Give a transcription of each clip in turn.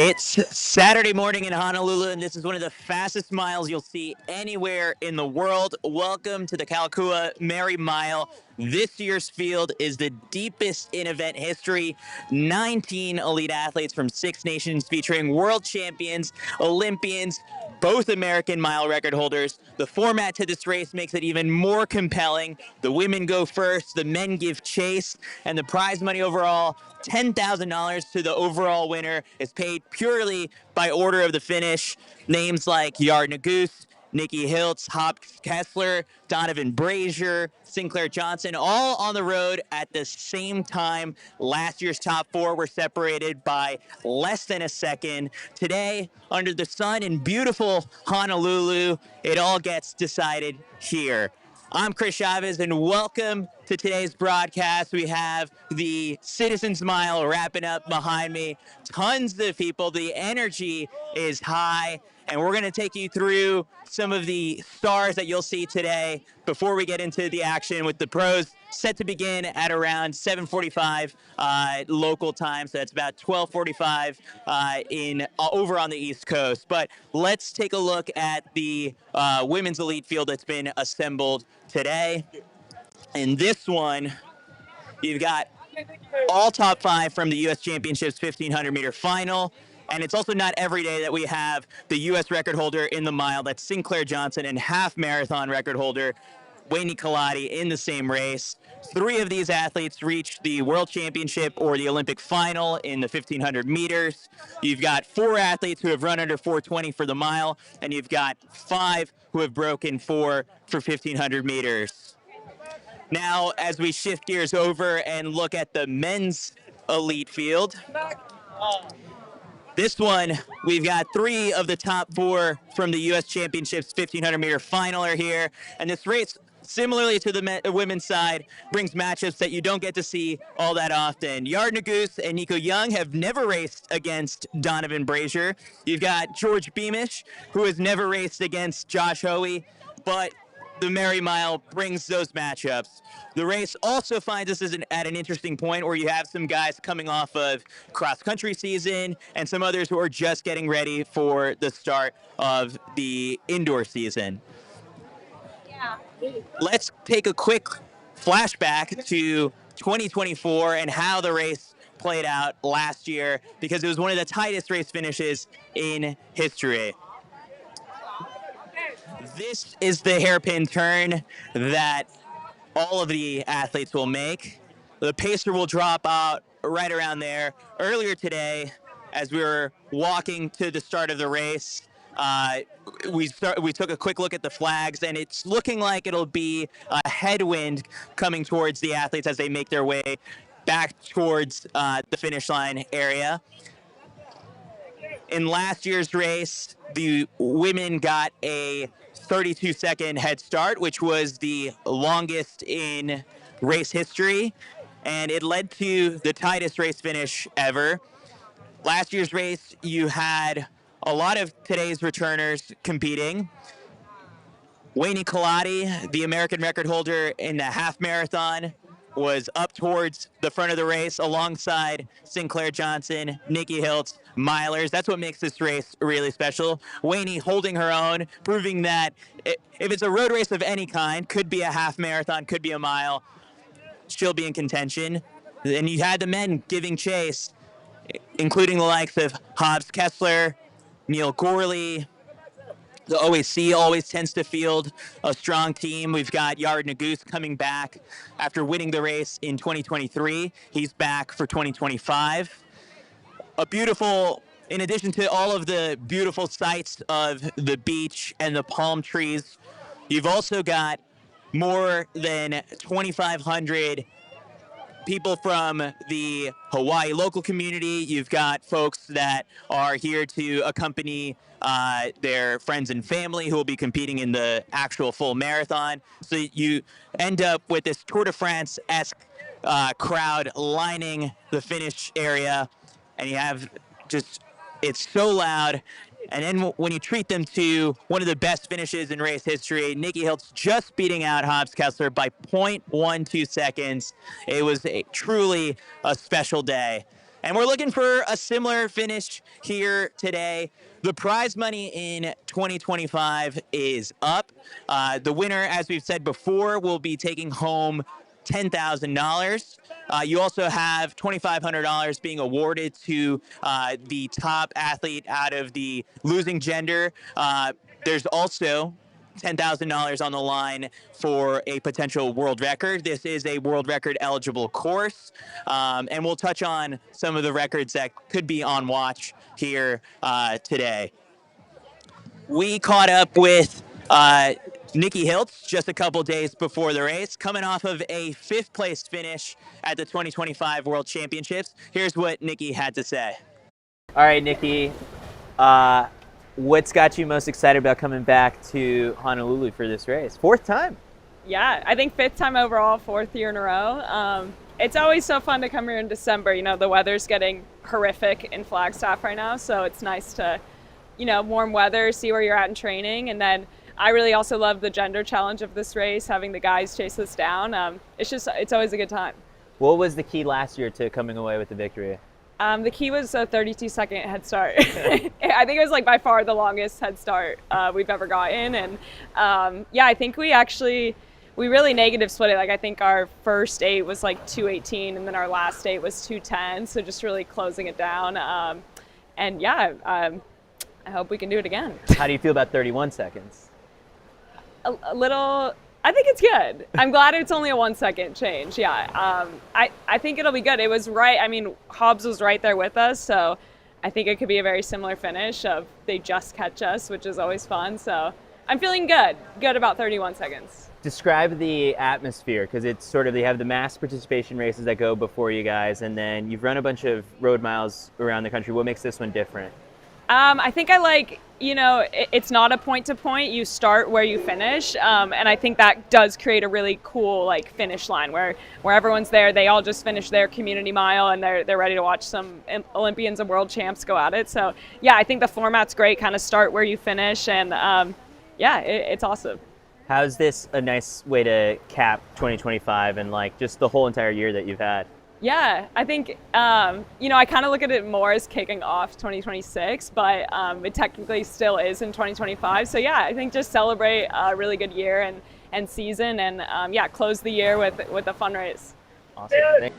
It's Saturday morning in Honolulu, and this is one of the fastest miles you'll see anywhere in the world. Welcome to the KALAKAUA Merrie Mile. This year's field is the deepest in event history. 19 elite athletes from 6 nations featuring world champions, Olympians, both American mile record holders. The format to this race makes it even more compelling. The women go first, the men give chase, and the prize money overall, $10,000 to the overall winner, is paid purely by order of the finish. Names like Yared, Nikki Hiltz, Hobbs Kessler, Donovan Brazier, Sinclair Johnson, all on the road at the same time. Last year's top 4 were separated by less than a second. Today, under the sun in beautiful Honolulu, it all gets decided here. I'm Chris Chavez, and welcome to today's broadcast. We have the Citizens Mile wrapping up behind me. Tons of people. The energy is high, and we're going to take you through some of the stars that you'll see today before we get into the action with the pros set to begin at around 7:45 local time. So that's about 12:45 over on the East Coast. But let's take a look at the women's elite field that's been assembled today. In this one, you've got all top 5 from the U.S. Championships 1,500-meter final. And it's also not every day that we have the U.S. record holder in the mile. That's Sinclair Johnson, and half marathon record holder Wayne Kalati in the same race. 3 of these athletes reached the World Championship or the Olympic final in the 1,500 meters. You've got 4 athletes who have run under 4:20 for the mile, and you've got 5 who have broken 4 for 1,500 meters. Now, as we shift gears over and look at the men's elite field, this one, we've got 3 of the top 4 from the U.S. Championships 1,500-meter final are here. And this race, similarly to the women's side, brings matchups that you don't get to see all that often. Yared and Nico Young have never raced against Donovan Brazier. You've got George Beamish, who has never raced against Josh Hoey, but the Merrie Mile brings those matchups. The race also finds us at an interesting point where you have some guys coming off of cross-country season and some others who are just getting ready for the start of the indoor season. Let's take a quick flashback to 2024 and how the race played out last year, because it was one of the tightest race finishes in history. This is the hairpin turn that all of the athletes will make. The pacer will drop out right around there. Earlier today, as we were walking to the start of the race, we took a quick look at the flags, and it's looking like it'll be a headwind coming towards the athletes as they make their way back towards the finish line area. In last year's race, the women got a 32-second head start, which was the longest in race history, and it led to the tightest race finish ever. Last year's race, you had a lot of today's returners competing. Wayne Kalati, the American record holder in the half marathon, was up towards the front of the race alongside Sinclair Johnson, Nikki Hiltz, milers. That's what makes this race really special. Wayne holding her own, proving that if it's a road race of any kind, could be a half marathon, could be a mile, she'll be in contention. And you had the men giving chase, including the likes of Hobbs Kessler, Neil Gorley. The OAC always tends to field a strong team. We've got Yared coming back after winning the race in 2023. He's back for 2025. In addition to all of the beautiful sights of the beach and the palm trees, you've also got more than 2,500 people from the Hawaii local community. You've got folks that are here to accompany their friends and family who will be competing in the actual full marathon. So you end up with this Tour de France-esque crowd lining the finish area, and you have it's so loud. And then when you treat them to one of the best finishes in race history, Nikki Hiltz just beating out Hobbs Kessler by 0.12 seconds. It was truly a special day. And we're looking for a similar finish here today. The prize money in 2025 is up. The winner, as we've said before, will be taking home $10,000. You also have $2,500 being awarded to the top athlete out of the losing gender. There's also $10,000 on the line for a potential world record. This is a world record eligible course, and we'll touch on some of the records that could be on watch here today. We caught up with Nikki Hiltz just a couple days before the race, coming off of a 5th place finish at the 2025 World Championships. Here's what Nikki had to say. All right, Nikki, what's got you most excited about coming back to Honolulu for this race? 4th time. Yeah, I think 5th time overall, 4th year in a row. It's always so fun to come here in December. You know, the weather's getting horrific in Flagstaff right now, so it's nice to, you know, warm weather, see where you're at in training. And then I really also love the gender challenge of this race, having the guys chase us down. It's always a good time. What was the key last year to coming away with the victory? The key was a 32-second head start. I think it was like by far the longest head start we've ever gotten. And yeah, I think we really negative split it. Like I think our first 8 was like 2:18 and then our last 8 was 2:10. So just really closing it down. And yeah, I hope we can do it again. How do you feel about 31 seconds? A little, I think it's good. I'm glad it's only a 1 second change. Yeah. I think it'll be good. It was right. I mean, Hobbs was right there with us. So I think it could be a very similar finish of they just catch us, which is always fun. So I'm feeling good about 31 seconds. Describe the atmosphere, because it's sort of, they have the mass participation races that go before you guys, and then you've run a bunch of road miles around the country. What makes this one different? I think I like, you know, it's not a point to point. You start where you finish. And I think that does create a really cool like finish line where everyone's there. They all just finish their community mile and they're ready to watch some Olympians and world champs go at it. So yeah, I think the format's great. Kind of start where you finish. And yeah, it's awesome. How's this a nice way to cap 2025 and like just the whole entire year that you've had? Yeah, I think, you know, I kind of look at it more as kicking off 2026, but it technically still is in 2025. So yeah, I think just celebrate a really good year and season and yeah, close the year with a fun race. Awesome.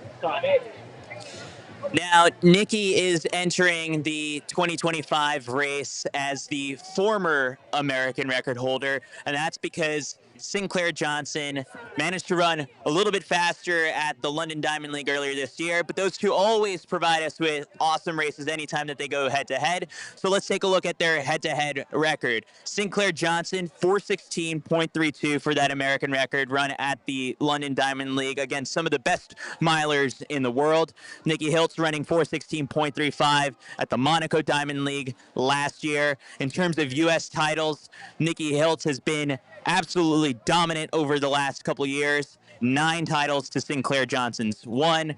Now, Nikki is entering the 2025 race as the former American record holder, and that's because Sinclair Johnson managed to run a little bit faster at the London Diamond League earlier this year, but those two always provide us with awesome races anytime that they go head-to-head. So let's take a look at their head-to-head record. Sinclair Johnson, 4:16.32 for that American record run at the London Diamond League against some of the best milers in the world. Nikki Hiltz running 4:16.35 at the Monaco Diamond League last year. In terms of U.S. titles, Nikki Hiltz has been absolutely dominant over the last couple of years. 9 titles to Sinclair Johnson's 1.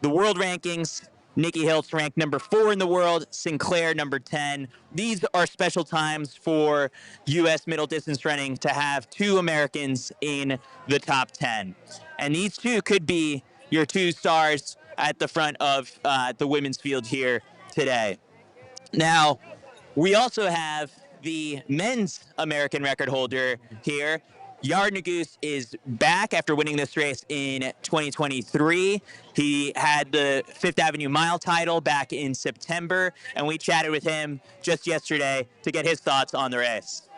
The world rankings, Nikki Hiltz ranked number 4 in the world, Sinclair number 10. These are special times for U.S. middle distance running to have 2 Americans in the top 10. And these 2 could be your 2 stars at the front of the women's field here today. Now, we also have the men's American record holder here. Yared is back after winning this race in 2023. He had the Fifth Avenue Mile title back in September, and we chatted with him just yesterday to get his thoughts on the race.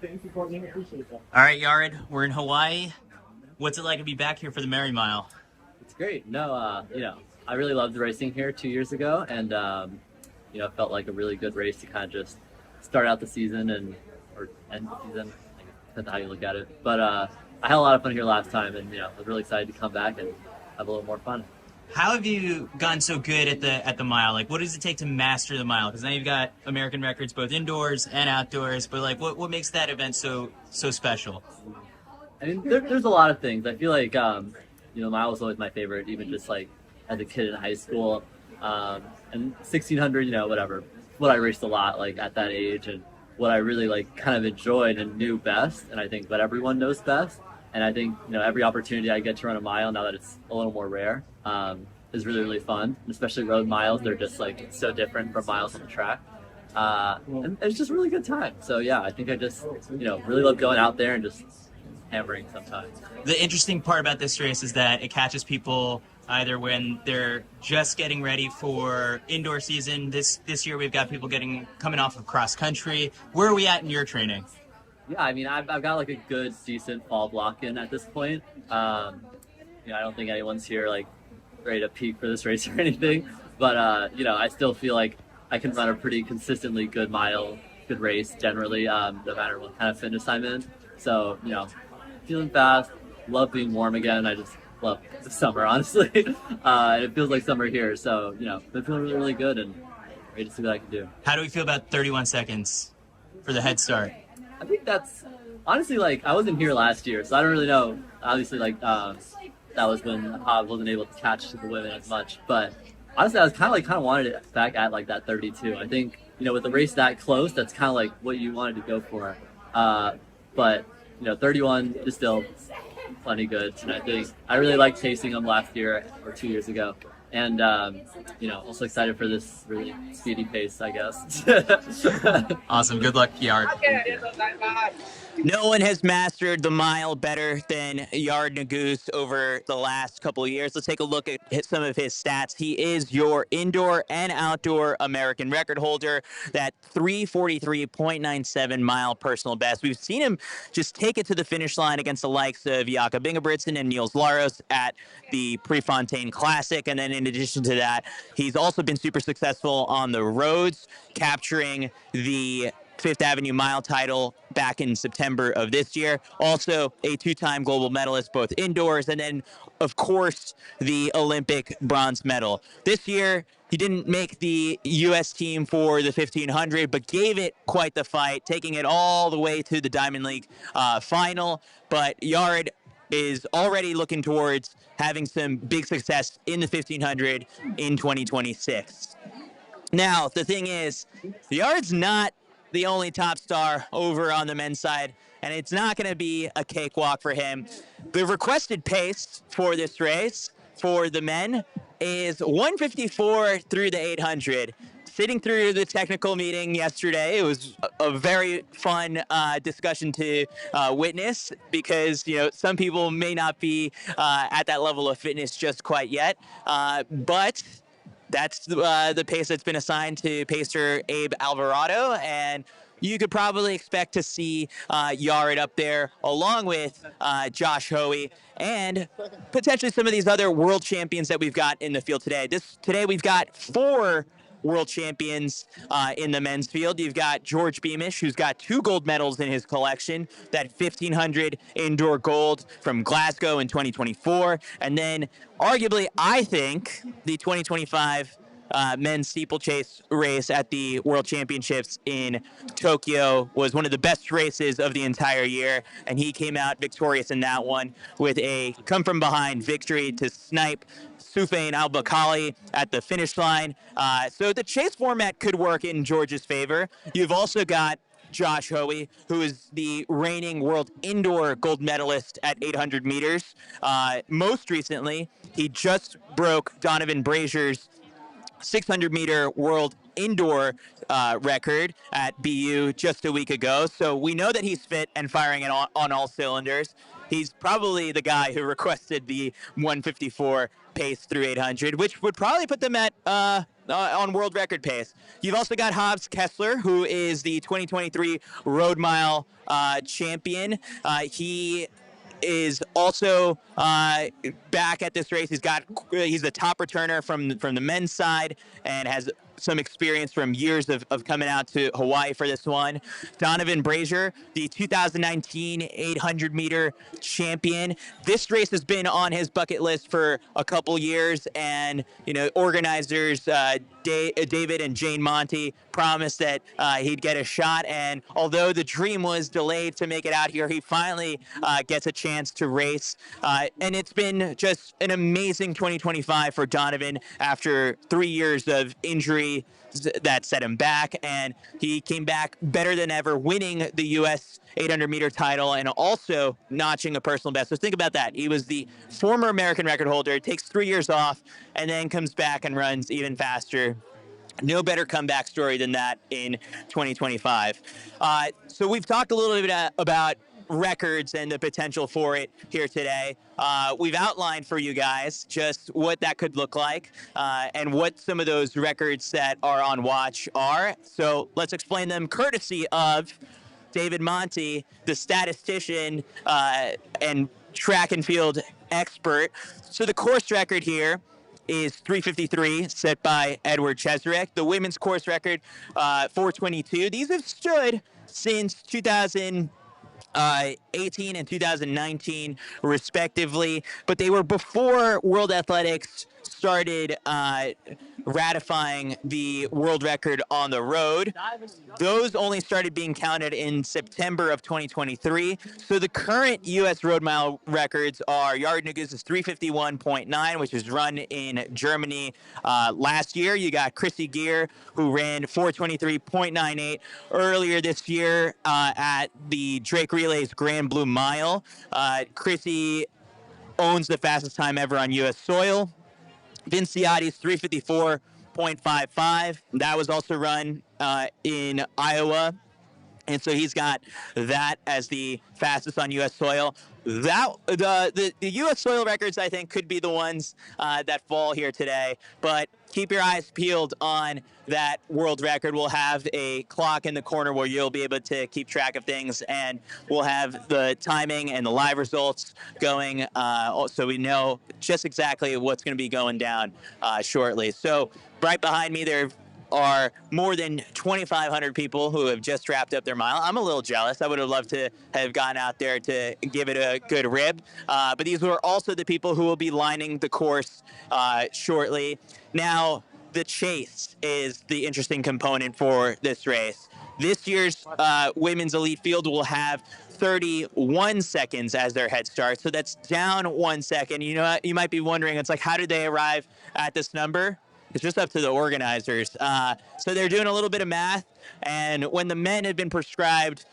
Thank you, Courtney. Appreciate that. All right, Yared, we're in Hawaii. What's it like to be back here for the Merrie Mile? It's great. No, you know, I really loved racing here 2 years ago, and you know, it felt like a really good race to kind of just start out the season or end the season. Depends on how you look at it. But I had a lot of fun here last time, and you know, I was really excited to come back and have a little more fun. How have you gotten so good at the mile? Like, what does it take to master the mile? Because now you've got American records both indoors and outdoors. But like, what makes that event so special? I mean, there's a lot of things. I feel like you know, mile was always my favorite, even just like as a kid in high school. And 1600, you know, whatever. What I raced a lot, like at that age, and what I really like kind of enjoyed and knew best. And I think what everyone knows best. And I think, you know, every opportunity I get to run a mile now that it's a little more rare, to is really, really fun, especially road miles. They're just like so different from miles on the track. And it's just a really good time. So yeah, I think I just, really love going out there and just hammering sometimes. The interesting part about this race is that it catches people either when they're just getting ready for indoor season. This year we've got people coming off of cross country. Where are we at in your training? Yeah, I mean, I've got like a good, decent fall block in at this point. I don't think anyone's here like ready to peak for this race or anything, but I still feel like I can run a pretty consistently good race generally, no matter what kind of fitness I'm in. So, feeling fast, love being warm again. I just love the summer, honestly. And it feels like summer here. So, been feeling really, really good and ready to see what I can do. How do we feel about 31 seconds for the head start? I think that's honestly, like, I wasn't here last year, so I don't really know. Obviously, like, that was when I wasn't able to catch the women as much. But honestly, I was kind of wanted it back at like that 32. I think, with the race that close, that's kind of like what you wanted to go for. But 31 is still plenty good. And I think I really liked chasing them last year or 2 years ago. And, also excited for this really speedy pace, I guess. Awesome. Good luck, Yared. No one has mastered the mile better than Yared Nuguse over the last couple of years. Let's take a look at some of his stats. He is your indoor and outdoor American record holder, that 3:43.97 mile personal best. We've seen him just take it to the finish line against the likes of Jakob Ingebrigtsen and Niels Laros at the Prefontaine Classic. And then in addition to that, he's also been super successful on the roads, capturing the Fifth Avenue Mile title back in September of this year. Also a two-time global medalist, both indoors, and then, of course, the Olympic bronze medal. This year, he didn't make the U.S. team for the 1500, but gave it quite the fight, taking it all the way to the Diamond League final. But Yared is already looking towards having some big success in the 1500 in 2026. Now, the thing is, Yared's not the only top star over on the men's side, and it's not going to be a cakewalk for him. The requested pace for this race for the men is 154 through the 800. Sitting through the technical meeting yesterday, it was a very fun discussion to witness, because some people may not be at that level of fitness just quite yet, but that's the pace that's been assigned to pacer Abe Alvarado, and you could probably expect to see Yared up there along with Josh Hoey and potentially some of these other world champions that we've got in the field today. Today we've got 4 world champions in the men's field. You've got George Beamish, who's got 2 gold medals in his collection, that 1500 indoor gold from Glasgow in 2024, and then arguably, I think, the 2025 men's steeplechase race at the World Championships in Tokyo was one of the best races of the entire year, and he came out victorious in that one with a come-from-behind victory to snipe Soufiane Al-Bakali at the finish line. So the chase format could work in George's favor. You've also got Josh Hoey, who is the reigning world indoor gold medalist at 800 meters. Most recently, he just broke Donovan Brazier's 600-meter world indoor record at BU just a week ago. So we know that he's fit and firing it on all cylinders. He's probably the guy who requested the 154 pace through 800, which would probably put them at on world record pace. You've also got Hobbs Kessler, who is the 2023 Road Mile champion. He is also back at this race. He's the top returner from the men's side and has some experience from years of coming out to Hawaii for this one. Donovan Brazier, the 2019 800-meter champion. This race has been on his bucket list for a couple years, and organizers David and Jane Monty promised that he'd get a shot, and although the dream was delayed to make it out here, he finally gets a chance to race, and it's been just an amazing 2025 for Donovan after 3 years of injury injury that set him back, and he came back better than ever, winning the U.S. 800-meter title and also notching a personal best. So think about that. He was the former American record holder, takes 3 years off, and then comes back and runs even faster. No better comeback story than that in 2025. So we've talked a little bit about records and the potential for it here today. We've outlined for you guys just what that could look like and what some of those records that are on watch are. So let's explain them courtesy of David Monty, the statistician and track and field expert. So the course record here is 3:53, set by Edward Cheserek. The women's course record, 4:22. These have stood since 2018 and 2019, respectively, but they were before World Athletics started ratifying the world record on the road. Those only started being counted in September of 2023. So the current U.S. road mile records are Yared Nugus's 351.9, which was run in Germany last year. You got Chrissy Gear, who ran 423.98 earlier this year at the Drake Relays Grand Blue Mile. Chrissy owns the fastest time ever on U.S. soil. Vince Ciotti's 354.55. That was also run in Iowa. And so he's got that as the fastest on U.S. soil. The U.S. soil records, I think, could be the ones that fall here today. But keep your eyes peeled on that world record. We'll have a clock in the corner where you'll be able to keep track of things, and we'll have the timing and the live results going so we know just exactly what's going to be going down shortly. So right behind me, there are more than 2,500 people who have just wrapped up their mile. I'm a little jealous. I would have loved to have gone out there to give it a good rib. But these were also the people who will be lining the course shortly. Now, the chase is the interesting component for this race. This year's women's elite field will have 31 seconds as their head start. So that's down 1 second. You know, you might be wondering, it's like, how did they arrive at this number? It's just up to the organizers. So they're doing a little bit of math, and when the men had been prescribed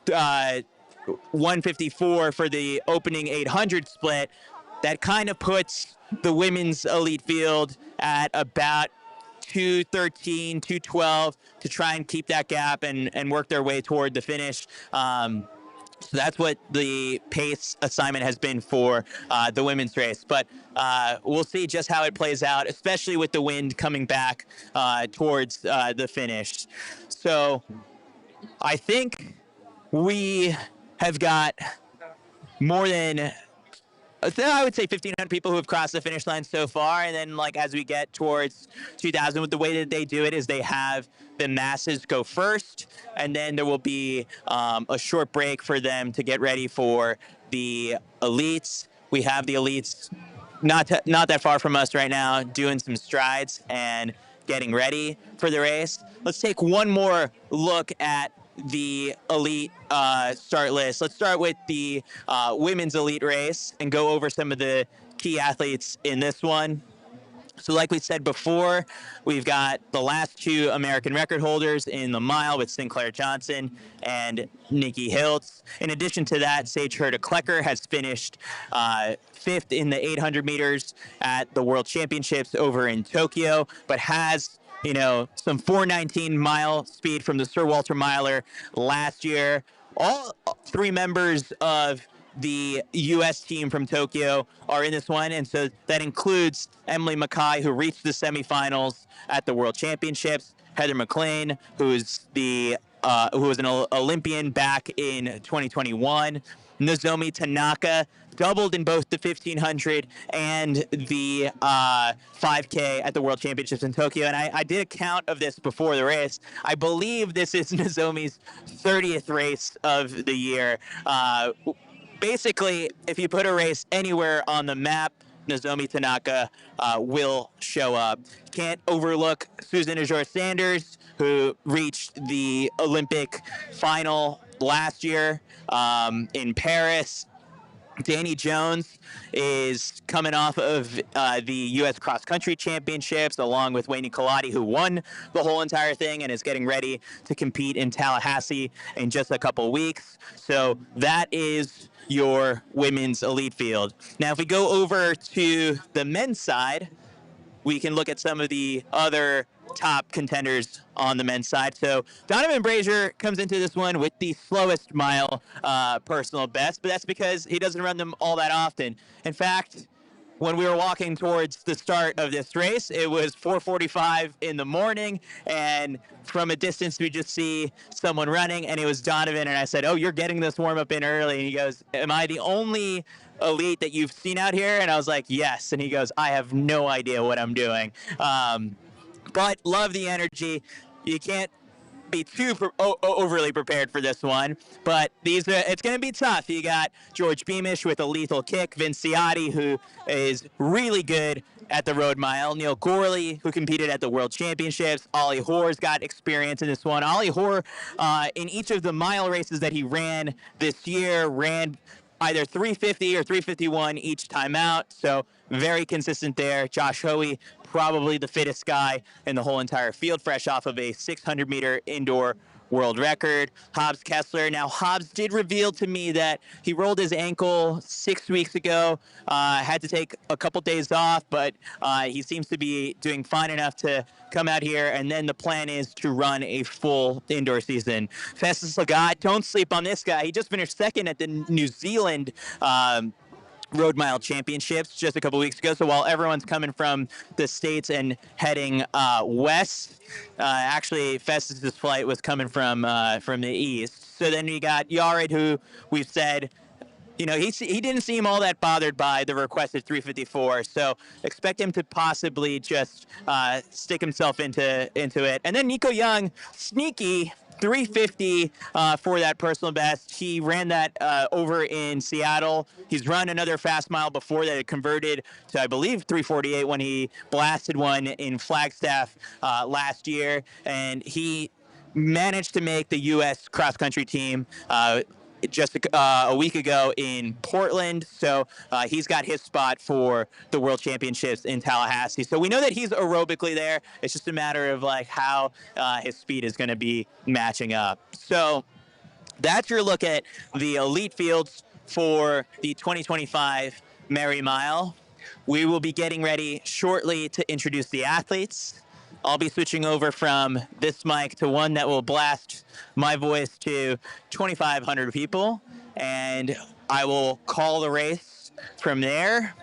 154 for the opening 800 split, that kind of puts the women's elite field at about 213, 212 to try and keep that gap and work their way toward the finish. So that's what the pace assignment has been for the women's race. But we'll see just how it plays out, especially with the wind coming back towards the finish. So I think we have got more than, I would say, 1,500 people who have crossed the finish line so far. And then, like, as we get towards 2,000, with the way that they do it is they have the masses go first, and then there will be a short break for them to get ready for the elites. We have the elites not that far from us right now, doing some strides and getting ready for the race. Let's take one more look at the elite start list. Let's start with the women's elite race and go over some of the key athletes in this one. So like we said before, we've got the last two American record holders in the mile with Sinclair Johnson and Nikki Hiltz. In addition to that, Sage Herta-Klecker has finished fifth in the 800 meters at the World Championships over in Tokyo, but has, you know, some 4:19 mile speed from the Sir Walter Miler last year. All three members of the U.S. team from Tokyo are in this one, and so that includes Emily Mackay, who reached the semifinals at the World Championships, Heather McLean, who was an Olympian back in 2021, Nozomi Tanaka, doubled in both the 1,500 and the 5K at the World Championships in Tokyo. And I did a count of this before the race. I believe this is Nozomi's 30th race of the year. Basically, if you put a race anywhere on the map, Nozomi Tanaka will show up. Can't overlook Susan Ajor-Sanders, who reached the Olympic final last year in Paris. Danny Jones is coming off of the U.S. Cross Country Championships, along with Wayne Kalati, who won the whole entire thing and is getting ready to compete in Tallahassee in just a couple weeks. So that is your women's elite field. Now, if we go over to the men's side, we can look at some of the other top contenders on the men's side. So Donovan Brazier comes into this one with the slowest mile personal best, but that's because he doesn't run them all that often. In fact, when we were walking towards the start of this race, it was 4:45 in the morning, and from a distance we just see someone running, and it was Donovan, and I said, "Oh, you're getting this warm-up in early," and he goes, "Am I the only elite that you've seen out here?" And I was like, "Yes," and he goes, "I have no idea what I'm doing." But love the energy. You can't be too overly prepared for this one, but it's going to be tough. You got George Beamish with a lethal kick, Vince Ciotti, who is really good at the road mile, Neil Gorley, who competed at the World Championships, Ollie Hoare's got experience in this one. Ollie Hoare, in each of the mile races that he ran this year, ran either 350 or 351 each time out, so very consistent there. Josh Hoey, probably the fittest guy in the whole entire field, fresh off of a 600-meter indoor world record. Hobbs Kessler. Now, Hobbs did reveal to me that he rolled his ankle 6 weeks ago, had to take a couple days off, but he seems to be doing fine enough to come out here, and then the plan is to run a full indoor season. Festus Lagat, don't sleep on this guy. He just finished second at the New Zealand Road Mile Championships just a couple weeks ago. So while everyone's coming from the States and heading west, actually Festus's flight was coming from the east. So then you got Yared, who we've said, you know, he didn't seem all that bothered by the requested 354. So expect him to possibly just stick himself into it. And then Nico Young, sneaky 350 for that personal best. He ran that over in Seattle. He's run another fast mile before that. It converted to, I believe, 348 when he blasted one in Flagstaff last year. And he managed to make the U.S. cross-country team just a week ago in Portland. So he's got his spot for the World Championships in Tallahassee. So we know that he's aerobically there. It's just a matter of like how his speed is going to be matching up. So that's your look at the elite fields for the 2025 Merrie Mile. We will be getting ready shortly to introduce the athletes. I'll be switching over from this mic to one that will blast my voice to 2,500 people, and I will call the race from there.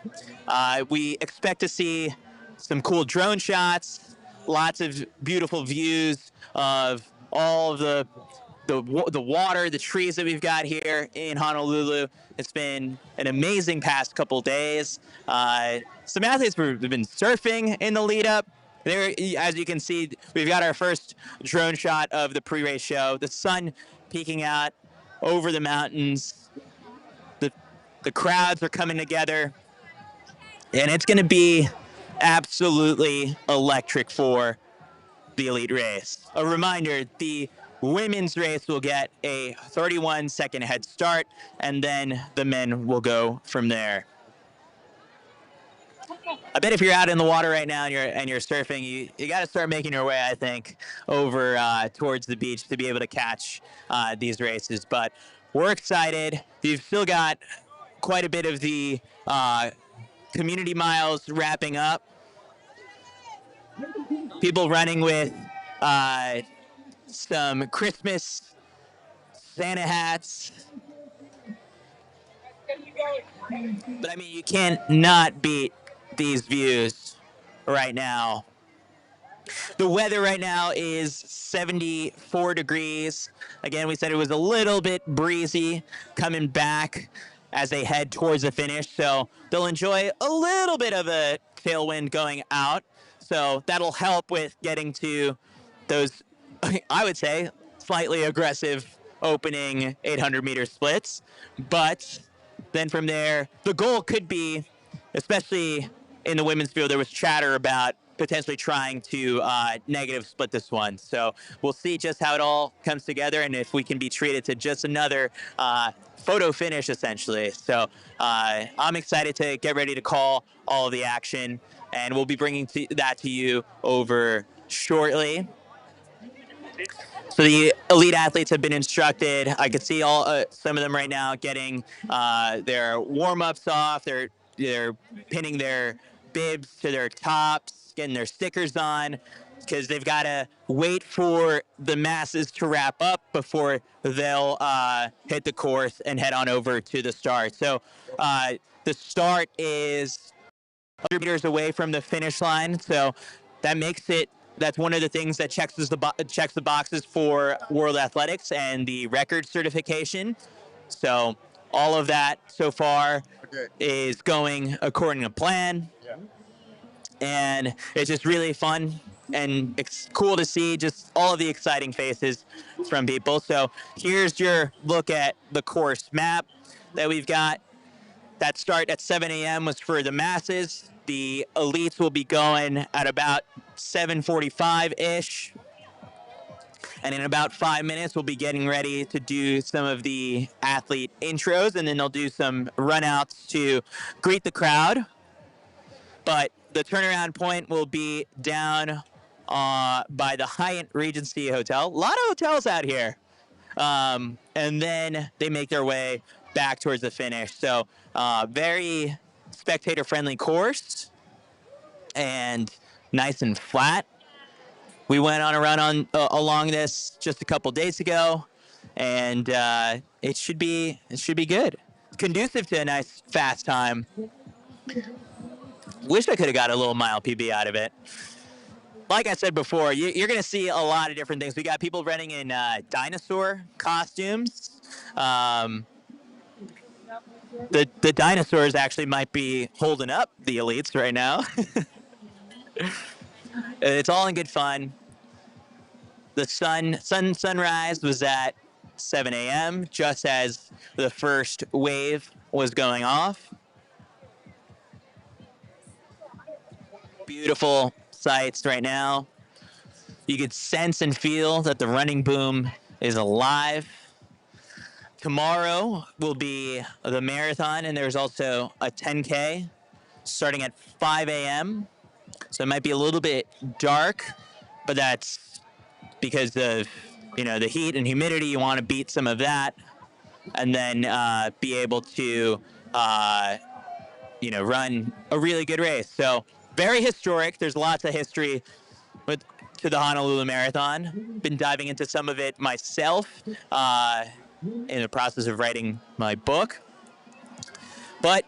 We expect to see some cool drone shots, lots of beautiful views of all of the water, the trees that we've got here in Honolulu. It's been an amazing past couple days. Some athletes have been surfing in the lead up. There, as you can see, we've got our first drone shot of the pre-race show. The sun peeking out over the mountains. The crowds are coming together. And it's going to be absolutely electric for the elite race. A reminder, the women's race will get a 31-second head start, and then the men will go from there. I bet if you're out in the water right now and you're surfing, you got to start making your way, I think, over towards the beach to be able to catch these races. But we're excited. You've still got quite a bit of the community miles wrapping up. People running with some Christmas Santa hats. But I mean, you can't not beat these views right now. The weather right now is 74 degrees. Again, we said it was a little bit breezy coming back as they head towards the finish. So they'll enjoy a little bit of a tailwind going out. So that'll help with getting to those, I would say, slightly aggressive opening 800-meter splits. But then from there, the goal could be, especially in the women's field, there was chatter about potentially trying to negative split this one. So we'll see just how it all comes together and if we can be treated to just another photo finish, essentially. So I'm excited to get ready to call all of the action, and we'll be bringing that to you over shortly. So the elite athletes have been instructed. I can see all some of them right now getting their warm-ups off. They're pinning their bibs to their tops, getting their stickers on, because they've got to wait for the masses to wrap up before they'll hit the course and head on over to the start. So the start is 100 meters away from the finish line, so that makes it. That's one of the things that checks the boxes for World Athletics and the record certification. So all of that so far is going according to plan, and it's just really fun and it's cool to see just all of the exciting faces from people. So here's your look at the course map that we've got. That start at 7 a.m. was for the masses. The elites will be going at about 7:45-ish. And in about 5 minutes, we'll be getting ready to do some of the athlete intros, and then they'll do some runouts to greet the crowd. But the turnaround point will be down by the Hyatt Regency Hotel. A lot of hotels out here. And then they make their way back towards the finish. So very spectator-friendly course and nice and flat. We went on a run along this just a couple days ago, and it should be good. Conducive to a nice fast time. Wish I could have got a little mile PB out of it. Like I said before, you're going to see a lot of different things. We got people running in dinosaur costumes. The dinosaurs actually might be holding up the elites right now. It's all in good fun. The sunrise was at 7 a.m. just as the first wave was going off. Beautiful sights right now. You could sense and feel that the running boom is alive. Tomorrow will be the marathon, and there's also a 10K starting at 5 a.m. So it might be a little bit dark, but that's because of the heat and humidity. You want to beat some of that, and then be able to run a really good race. So very historic. There's lots of history to the Honolulu Marathon. Been diving into some of it myself in the process of writing my book. But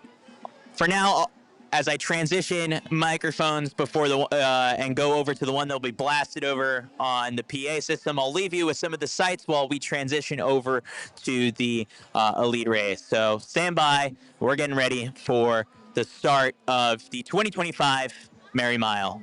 for now, as I transition microphones before and go over to the one that'll be blasted over on the PA system, I'll leave you with some of the sights while we transition over to the elite race. So stand by. We're getting ready for the start of the 2025 Merrie Mile.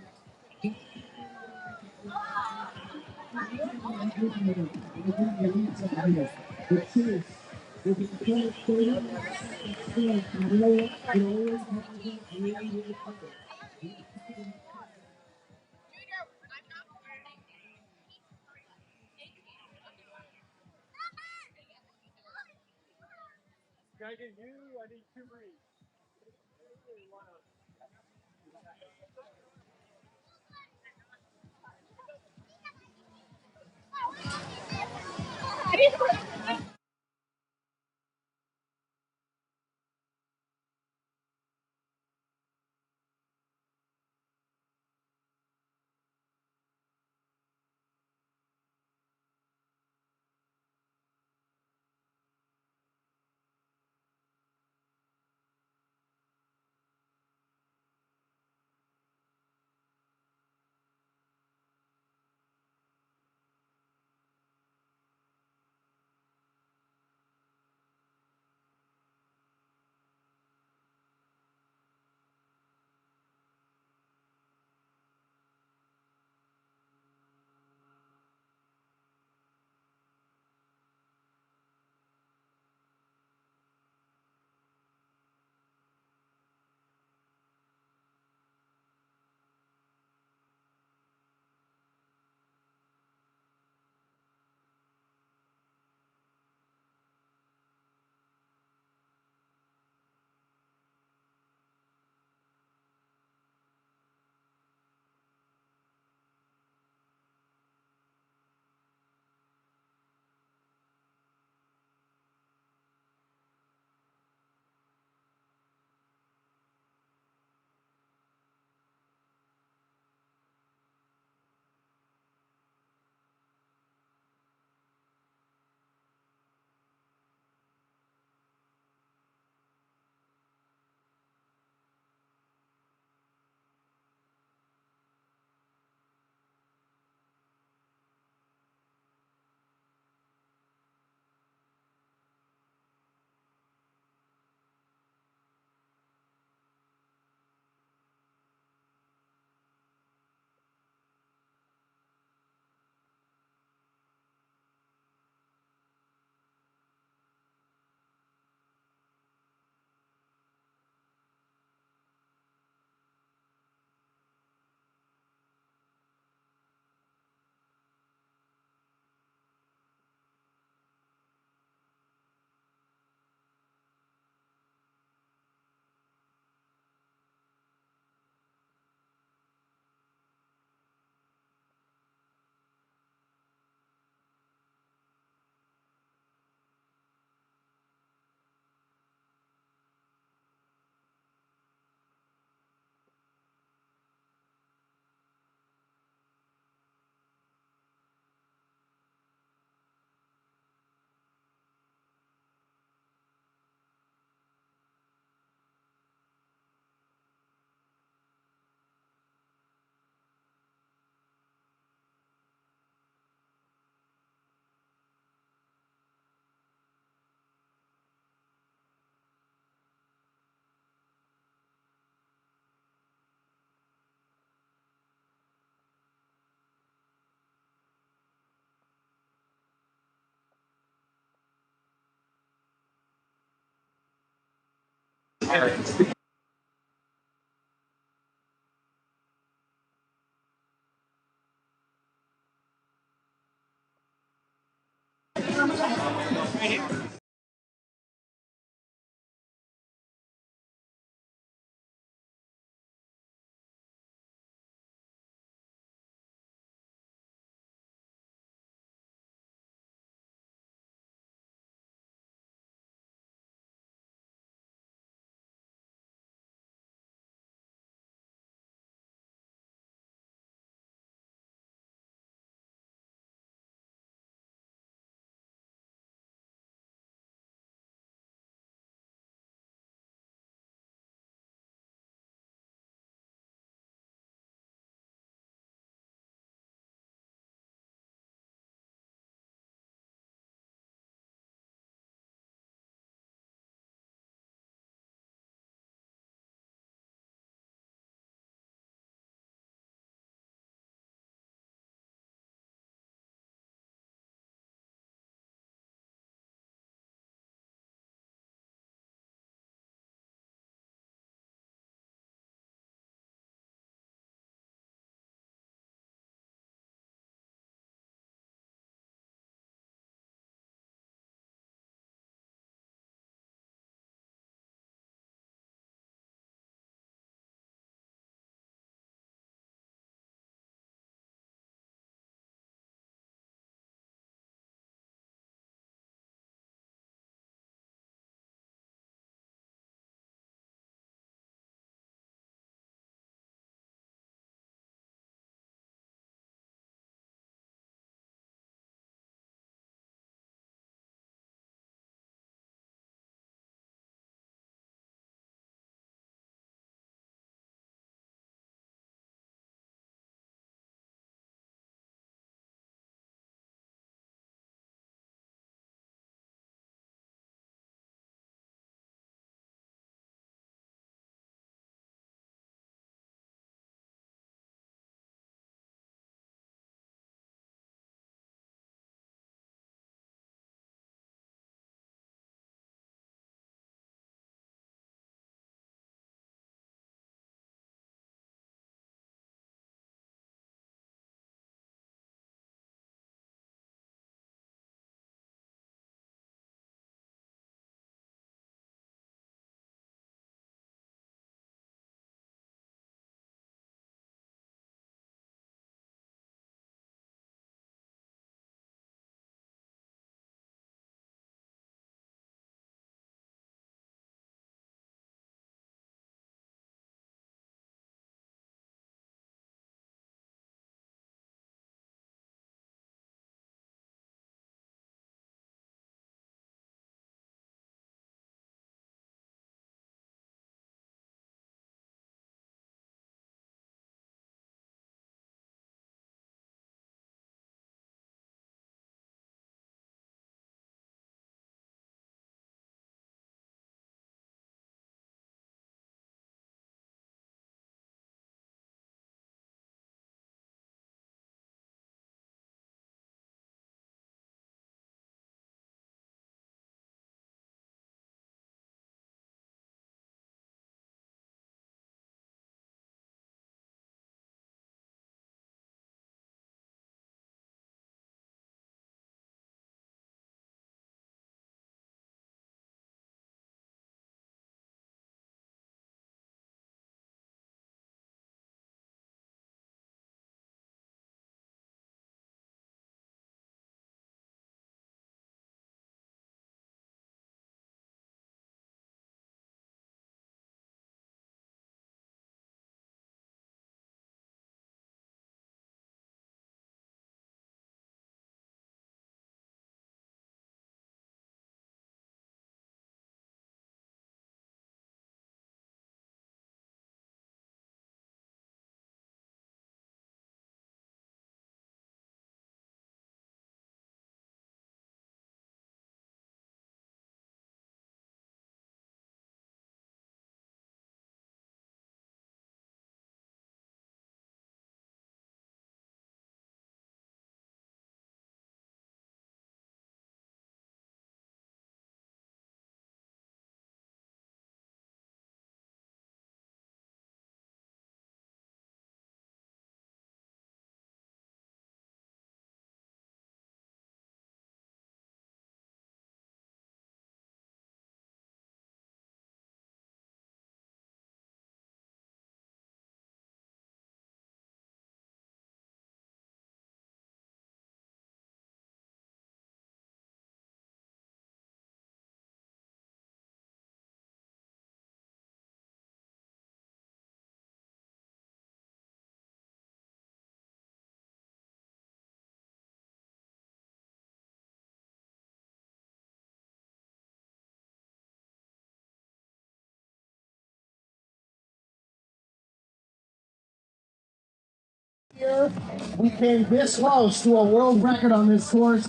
Here, we came this close to a world record on this course.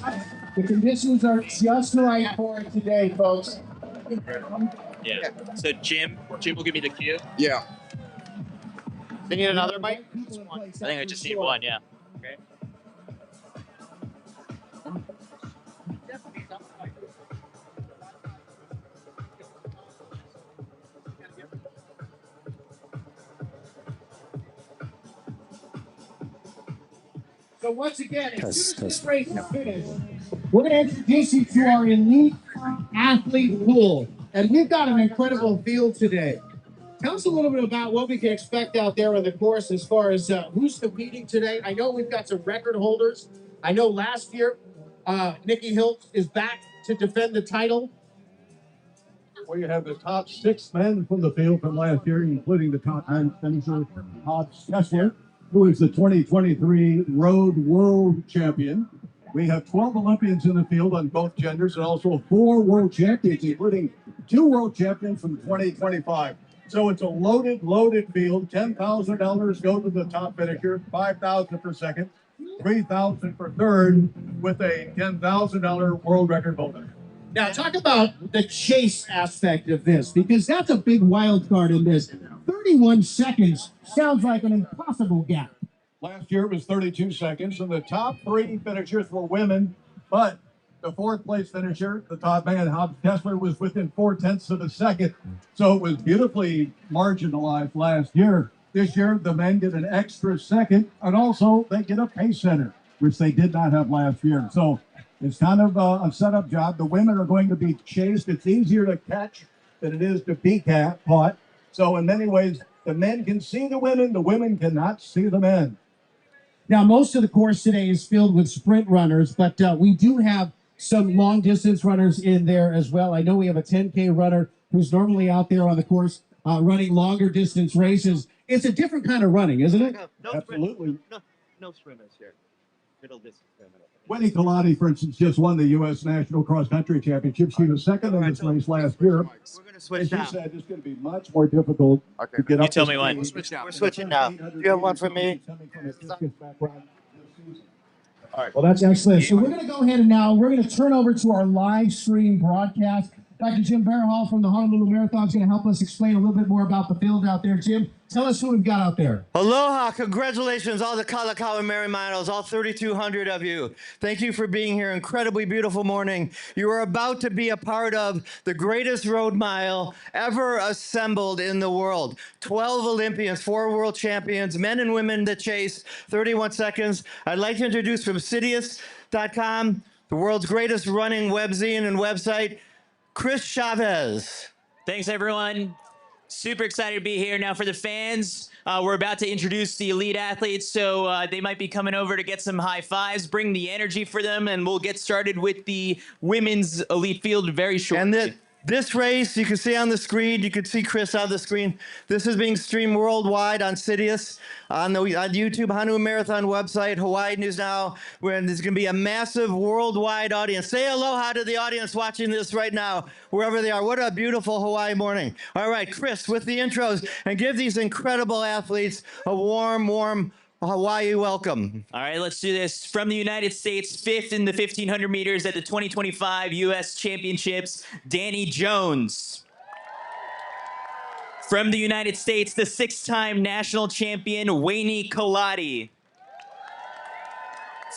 The conditions are just right for it today, folks. Yeah. So Jim will give me the cue. Yeah. They need another mic? I think I just need one, yeah. Okay. So once again, as soon as this race is finished, we're going to introduce you to our elite athlete pool. And we've got an incredible field today. Tell us a little bit about what we can expect out there on the course as far as who's competing today. I know we've got some record holders. I know last year, Nikki Hiltz is back to defend the title. We have the top 6 men from the field from last year, including the top 9 finisher, Hobbs Kessler, who is the 2023 Road World Champion. We have 12 Olympians in the field on both genders and also 4 world champions, including 2 world champions from 2025. So it's a loaded field. $10,000 go to the top finisher, $5,000 for second, $3,000 for third, with a $10,000 world record bonus. Now, talk about the chase aspect of this, because that's a big wild card in this. 31 seconds sounds like an impossible gap. Last year it was 32 seconds, and the top 3 finishers were women, but the 4th place finisher, the top man, Hobbs Kessler, was within 0.4 of a second. So it was beautifully marginalized last year. This year, the men get an extra second, and also they get a pace center, which they did not have last year. So it's kind of a setup job. The women are going to be chased. It's easier to catch than it is to be caught. So in many ways, the men can see the women cannot see the men. Now, most of the course today is filled with sprint runners, but we do have some long distance runners in there as well. I know we have a 10K runner who's normally out there on the course running longer distance races. It's a different kind of running, isn't it? No, absolutely. No sprinters here. Middle distance. Winnie Kalani, for instance, just won the U.S. National Cross Country Championship. She was second in this race last year. We're going to switch now. She said it's going to be much more difficult to get You up tell to me when. speed. We're switching now. Do you have one for me? All right. Well, that's excellent. So we're going to go ahead and now we're going to turn over to our live stream broadcast. Dr. Jim Barahall from the Honolulu Marathon is going to help us explain a little bit more about the field out there. Jim, tell us who we've got out there. Aloha, congratulations, all the KALAKAUA Merrie Miles, all 3,200 of you. Thank you for being here. Incredibly beautiful morning. You are about to be a part of the greatest road mile ever assembled in the world. 12 Olympians, 4 world champions, men and women that chase 31 seconds. I'd like to introduce from Sidious.com, the world's greatest running webzine and website, Chris Chavez. Thanks, everyone. Super excited to be here. Now, for the fans, we're about to introduce the elite athletes, so they might be coming over to get some high fives, bring the energy for them, and we'll get started with the women's elite field very shortly. And this race, you can see on the screen, you can see Chris on the screen. This is being streamed worldwide on Sidious, on YouTube, Honolulu Marathon website, Hawaii News Now, where there's going to be a massive worldwide audience. Say aloha to the audience watching this right now, wherever they are. What a beautiful Hawaii morning. All right, Chris, with the intros, and give these incredible athletes a warm Hawaii welcome. All right, let's do this. From the United States, 5th in the 1,500 meters at the 2025 U.S. Championships, Danny Jones. From the United States, the 6-time national champion, Wayne Kalati.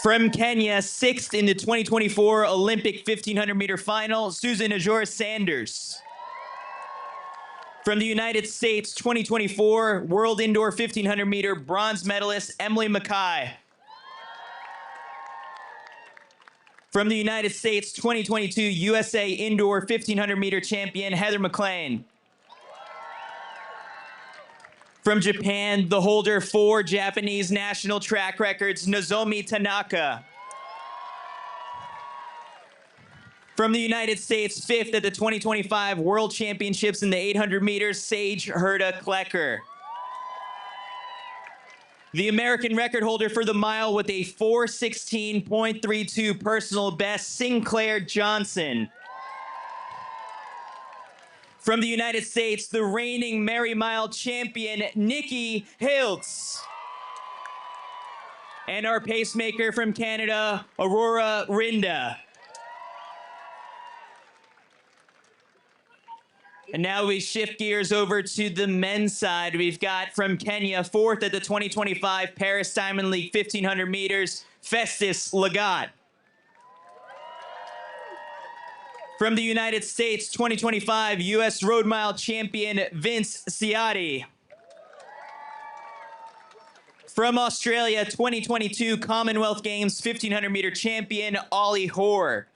From Kenya, 6th in the 2024 Olympic 1,500-meter final, Susan Ajor-Sanders. From the United States, 2024 World Indoor 1,500-meter bronze medalist, Emily Mackay. From the United States, 2022 USA Indoor 1,500-meter champion, Heather McLean. From Japan, the holder 4 Japanese national track records, Nozomi Tanaka. From the United States, 5th at the 2025 World Championships in the 800 meters, Sage Herta Klecker. The American record holder for the mile with a 4:16.32 personal best, Sinclair Johnson. From the United States, the reigning Merrie Mile champion, Nikki Hiltz. And our pacemaker from Canada, Aurora Rinda. And now we shift gears over to the men's side. We've got from Kenya, fourth at the 2025 Paris Diamond League 1500 meters, Festus Lagat. From the United States, 2025 U.S. Road Mile champion, Vince Ciotti. From Australia, 2022 Commonwealth Games 1500 meter champion, Olli Hoare.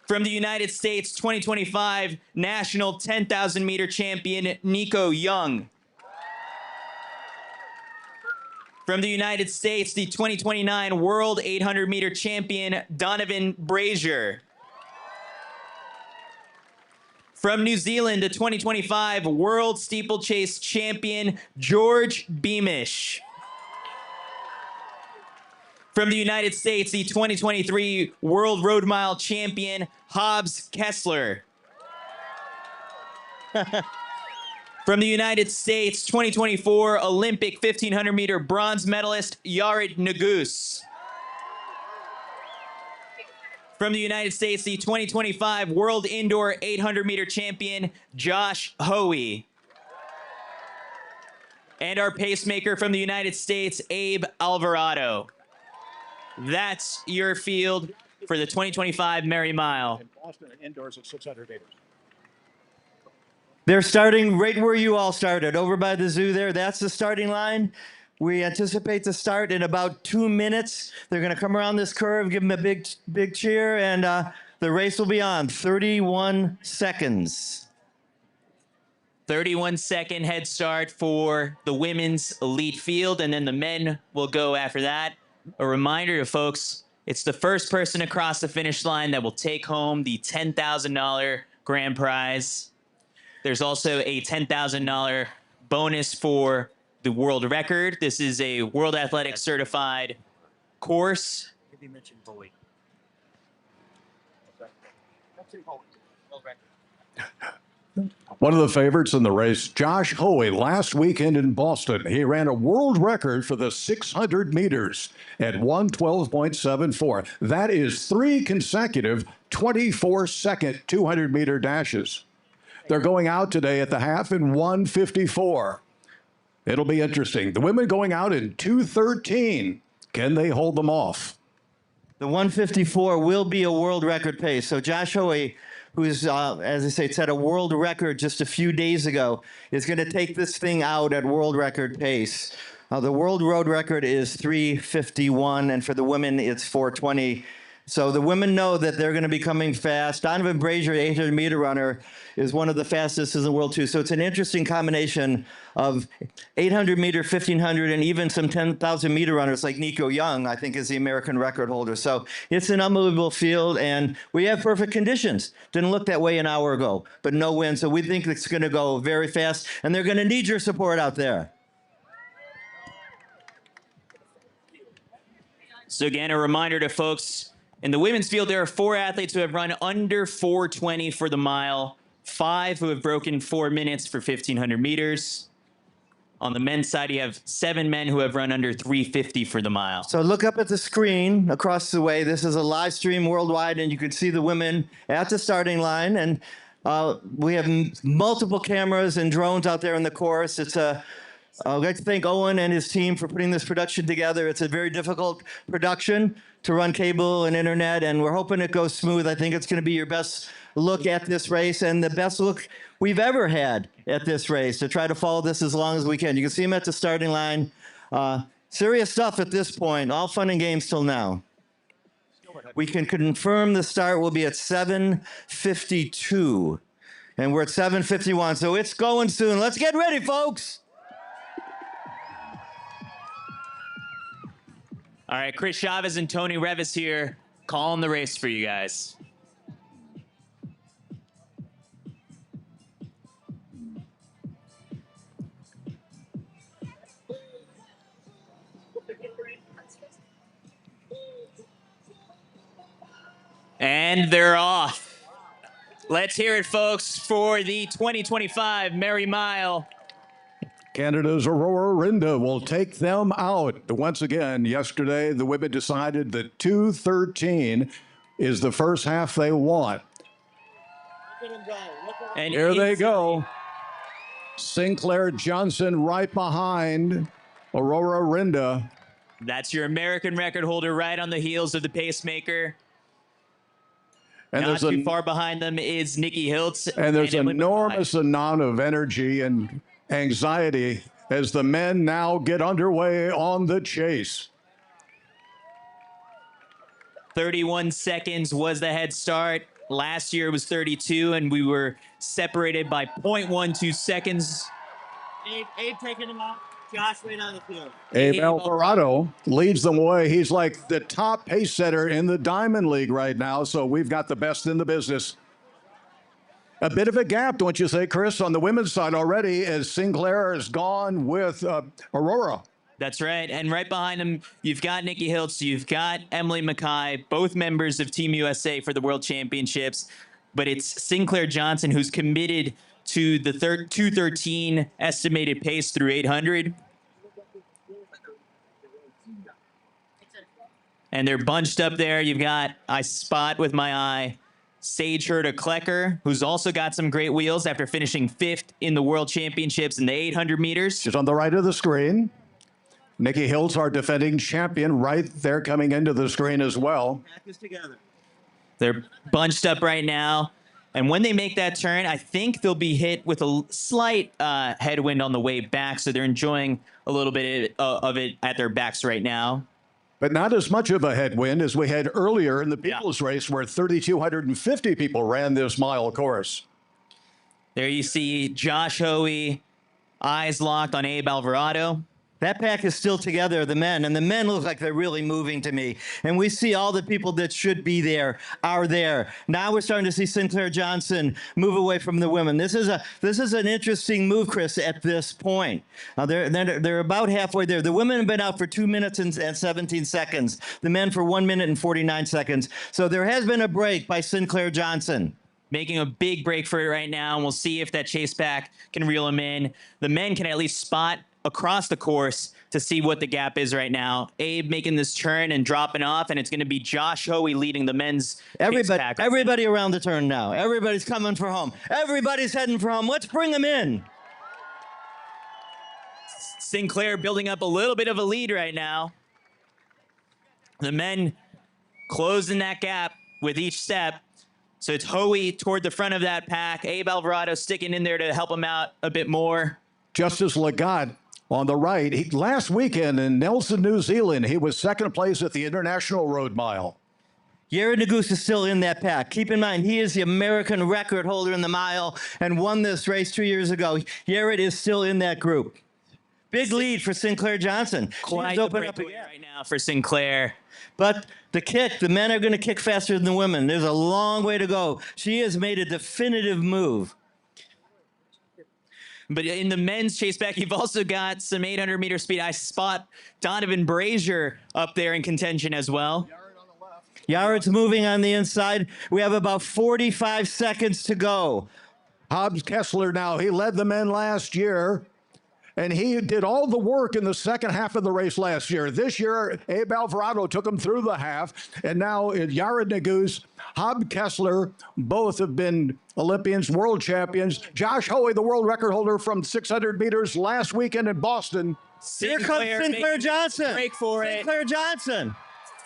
From the United States, 2025 National 10,000 meter champion, Nico Young. From the United States, the 2029 World 800 meter champion, Donovan Brazier. From New Zealand, the 2025 World Steeplechase champion, George Beamish. From the United States, the 2023 World Road Mile champion, Hobbs Kessler. From the United States, 2024 Olympic 1500 meter bronze medalist, Yared Nagus. From the United States, the 2025 World Indoor 800 meter champion, Josh Hoey. And our pacemaker from the United States, Abe Alvarado. That's your field for the 2025 Merrie Mile. In Boston, indoors at 600 meters. They're starting right where you all started, over by the zoo there. That's the starting line. We anticipate to start in about 2 minutes. They're going to come around this curve, give them a big cheer, and the race will be on. 31 seconds. 31-second head start for the women's elite field, and then the men will go after that. A reminder to folks, it's the first person across the finish line that will take home the $10,000 grand prize. There's also a $10,000 bonus for the world record. This is a World Athletics certified course. One of the favorites in the race, Josh Hoey, last weekend in Boston. He ran a world record for the 600 meters at 1:12.74. That is 3 consecutive 24-second 200-meter dashes. They're going out today at the half in 1:54. It'll be interesting. The women going out in 2:13. Can they hold them off? The 1:54 will be a world record pace. So Josh Hoey, who's, as I say, set a world record just a few days ago, is going to take this thing out at world record pace. The world road record is 3:51, and for the women, it's 4:20. So the women know that they're going to be coming fast. Donovan Brazier, 800-meter runner, is one of the fastest in the world, too. So it's an interesting combination of 800-meter, 1,500, and even some 10,000-meter runners like Nico Young, I think, is the American record holder. So it's an unbelievable field, and we have perfect conditions. Didn't look that way an hour ago, but no wind. So we think it's going to go very fast, and they're going to need your support out there. So again, a reminder to folks, in the women's field, there are 4 athletes who have run under 4:20 for the mile, 5 who have broken 4 minutes for 1,500 meters. On the men's side, you have 7 men who have run under 3:50 for the mile. So look up at the screen across the way. This is a live stream worldwide, and you can see the women at the starting line. And we have multiple cameras and drones out there in the course. It's a I'd like to thank Owen and his team for putting this production together. It's a very difficult production to run cable and internet, and we're hoping it goes smooth. I think it's going to be your best look at this race and the best look we've ever had at this race to try to follow this as long as we can. You can see him at the starting line. Serious stuff at this point, all fun and games till now. We can confirm the start will be at 7:52, and we're at 7:51, so it's going soon. Let's get ready, folks. All right, Chris Chavez and Tony Revis here calling the race for you guys. And they're off. Let's hear it, folks, for the 2025 Merrie Mile Canada's Aurora Rinda will take them out. Once again, yesterday, the women decided that 2:13 is the first half they want. And Here they go. Sinclair Johnson right behind Aurora Rinda. That's your American record holder right on the heels of the pacemaker. And Not there's too far behind them is Nikki Hiltz. And there's an Emily enormous amount of energy and anxiety as the men now get underway on the chase. 31 seconds was the head start. Last year it was 32, and we were separated by 0.12 seconds. Abe taking him out. Josh right on the field. Abe Alvarado leads them away. He's like the top pace setter in the Diamond League right now, so we've got the best in the business. A bit of a gap, don't you say, Chris, on the women's side already, as Sinclair has gone with Aurora. That's right. And right behind him, you've got Nikki Hiltz, you've got Emily Mackay, both members of Team USA for the World Championships. But it's Sinclair Johnson who's committed to the 2:13 estimated pace through 800. And they're bunched up there. You've got, I spot with my eye, Sage Herta Klecker, who's also got some great wheels after finishing 5th in the World Championships in the 800 meters. She's on the right of the screen. Nikki Hiltz, our defending champion, right there coming into the screen as well. They're bunched up right now. And when they make that turn, I think they'll be hit with a slight headwind on the way back. So they're enjoying a little bit of it at their backs right now. But not as much of a headwind as we had earlier in the People's Race, where 3,250 people ran this mile course. There you see Josh Hoey, eyes locked on Abe Alvarado. That pack is still together, the men, and the men look like they're really moving to me. And we see all the people that should be there are there. Now we're starting to see Sinclair Johnson move away from the women. This is an interesting move, Chris, at this point. Now they're about halfway there. The women have been out for 2 minutes and 17 seconds. The men for 1 minute and 49 seconds. So there has been a break by Sinclair Johnson. Making a big break for it right now, and we'll see if that chase pack can reel him in. The men can at least spot across the course to see what the gap is right now. Abe making this turn and dropping off, and it's going to be Josh Hoey leading the men's Everybody around the turn now. Everybody's coming for home. Everybody's heading for home. Let's bring them in. Sinclair building up a little bit of a lead right now. The men closing that gap with each step. So it's Hoey toward the front of that pack. Abe Alvarado sticking in there to help him out a bit more. Justice Lagat on the right. Last weekend in Nelson, New Zealand, he was second place at the International Road Mile. Yared is still in that pack. Keep in mind, he is the American record holder in the mile and won this race 2 years ago. Yared is still in that group. Big lead for Sinclair Johnson. Quite the breakaway right now for Sinclair. But the men are going to kick faster than the women. There's a long way to go. She has made a definitive move. But in the men's chase back, you've also got some 800-meter speed. I spot Donovan Brazier up there in contention as well. Yared's moving on the inside. We have about 45 seconds to go. Hobbs Kessler now, he led the men last year, and he did all the work in the second half of the race last year. This year, Abe Alvarado took him through the half, and now Yared Nuguse, Hobbs Kessler, both have been Olympians, world champions. Josh Hoey, the world record holder from 600 meters last weekend in Boston. Here comes Sinclair Johnson. Break for Sinclair Johnson.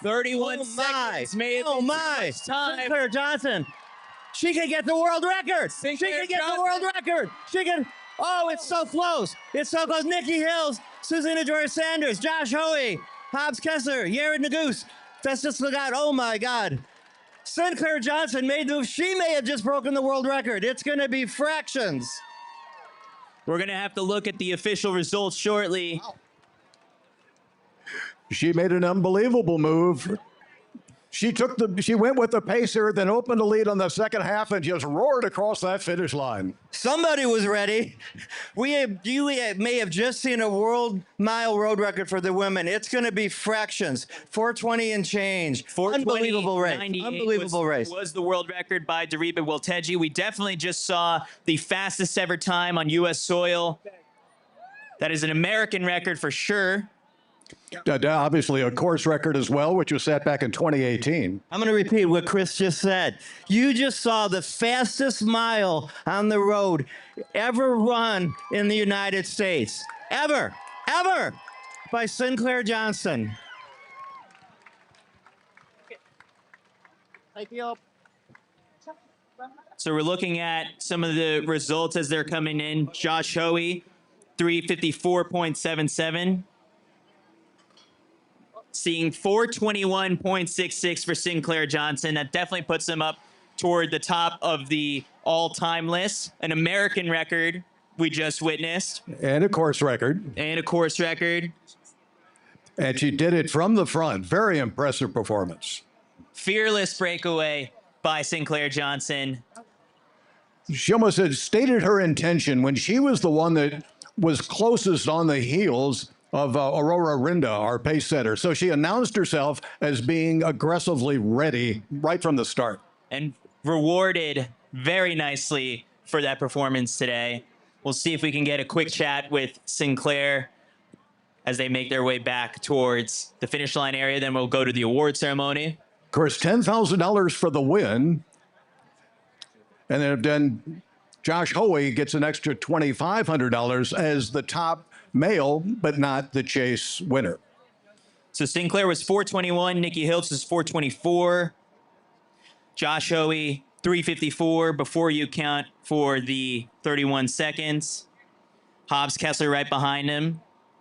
31 seconds. Sinclair Johnson. She can get the world record. She can get the world record. She can. Oh, it's so close. It's so close. Nikki Hills, Susanna Joy-Sanders, Josh Hoey, Hobbs Kessler, Yared Nuguse, Festus Lagat. Oh, my God. Sinclair Johnson made the move. She may have just broken the world record. It's going to be fractions. We're going to have to look at the official results shortly. Wow. She made an unbelievable move. She went with the pacer, then opened the lead on the second half and just roared across that finish line. Somebody was ready. You may have just seen a world mile road record for the women. It's going to be fractions, 4:20 and change. Unbelievable race. Unbelievable race. Was the world record by Dariba Wilteji. We definitely just saw the fastest ever time on U.S. soil. That is an American record for sure. Obviously, a course record as well, which was set back in 2018. I'm going to repeat what Chris just said. You just saw the fastest mile on the road ever run in the United States. Ever. By Sinclair Johnson. So we're looking at some of the results as they're coming in. Josh Hoey, 354.77. Seeing 421.66 for Sinclair Johnson. That definitely puts him up toward the top of the all-time list. An American record we just witnessed. And a course record. And she did it from the front. Very impressive performance. Fearless breakaway by Sinclair Johnson. She almost had stated her intention when she was the one that was closest on the heels of Aurora Rinda, our pace setter. So she announced herself as being aggressively ready right from the start. And rewarded very nicely for that performance today. We'll see if we can get a quick chat with Sinclair as they make their way back towards the finish line area. Then we'll go to the award ceremony. Of course, $10,000 for the win. And then Josh Hoey gets an extra $2,500 as the top male, but not the chase winner. So Sinclair was 421. Nikki Hiltz was 424. Josh Hoey, 354 before you count for the 31 seconds. Hobbs Kessler right behind him.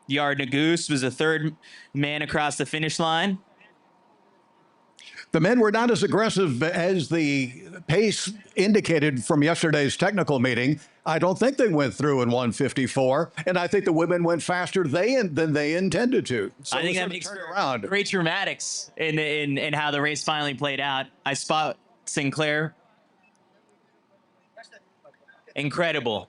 Yared Nagoose was the third man across the finish line. The men were not as aggressive as the pace indicated from yesterday's technical meeting. I don't think they went through in 154, and I think the women went faster than they intended to. So I think that makes for great dramatics in how the race finally played out. I spot Sinclair. Incredible.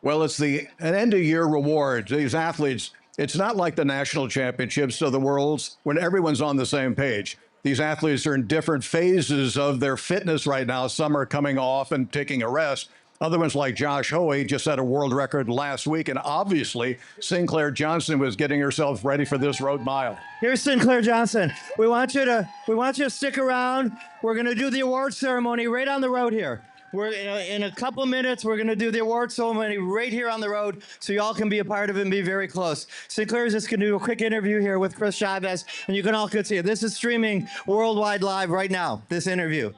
Well, it's an end-of-year reward. These athletes, it's not like the national championships or the worlds when everyone's on the same page. These athletes are in different phases of their fitness right now. Some are coming off and taking a rest. Other ones like Josh Hoey just set a world record last week. And obviously, Sinclair Johnson was getting herself ready for this road mile. Here's Sinclair Johnson. We want you to stick around. We're going to do the award ceremony right on the road here. We're in a couple minutes, we're going to do the award ceremony right here on the road so y'all can be a part of it and be very close. Sinclair is just going to do a quick interview here with Chris Chavez, and you can all see it. This is streaming worldwide live right now, this interview.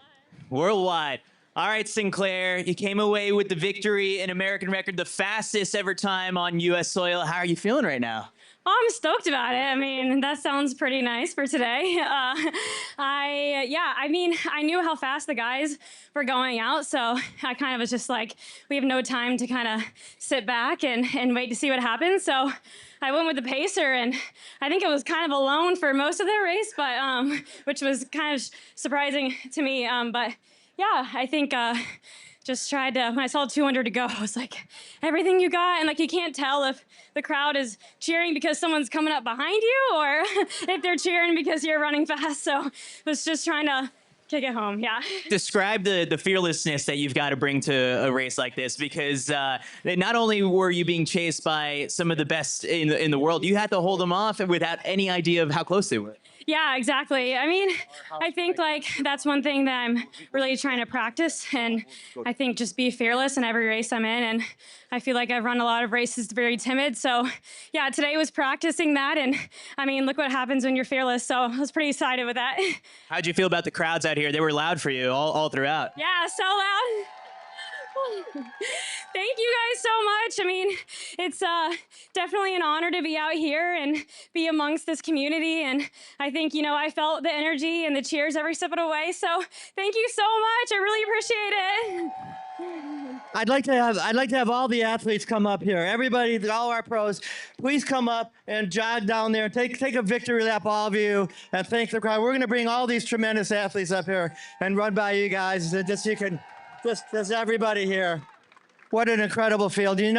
Worldwide. All right, Sinclair, you came away with the victory in American record, the fastest ever time on U.S. soil. How are you feeling right now? Oh, I'm stoked about it. I mean, that sounds pretty nice for today. I knew how fast the guys were going out, so I kind of was just like, we have no time to kind of sit back and wait to see what happens. So I went with the pacer, and I think it was kind of alone for most of the race, but which was kind of surprising to me. But yeah, I think just tried to, when I saw 200 to go, I was like, everything you got. And like, you can't tell if the crowd is cheering because someone's coming up behind you or if they're cheering because you're running fast. So I was just trying to kick it home. Yeah. Describe the fearlessness that you've got to bring to a race like this, because not only were you being chased by some of the best in the world, you had to hold them off without any idea of how close they were. Yeah, exactly. I mean, I think like that's one thing that I'm really trying to practice, and I think just be fearless in every race I'm in. And I feel like I've run a lot of races very timid. So yeah, today was practicing that. And I mean, look what happens when you're fearless. So I was pretty excited with that. How'd you feel about the crowds out here? They were loud for you all throughout. Yeah, so loud. Thank you guys so much. I mean, it's definitely an honor to be out here and be amongst this community. And I think, I felt the energy and the cheers every step of the way. So thank you so much. I really appreciate it. I'd like to have all the athletes come up here. Everybody, all our pros, please come up and jog down there. Take a victory lap, all of you, and thank the crowd. We're going to bring all these tremendous athletes up here and run by you guys. Just so you can. There's everybody here. What an incredible field. They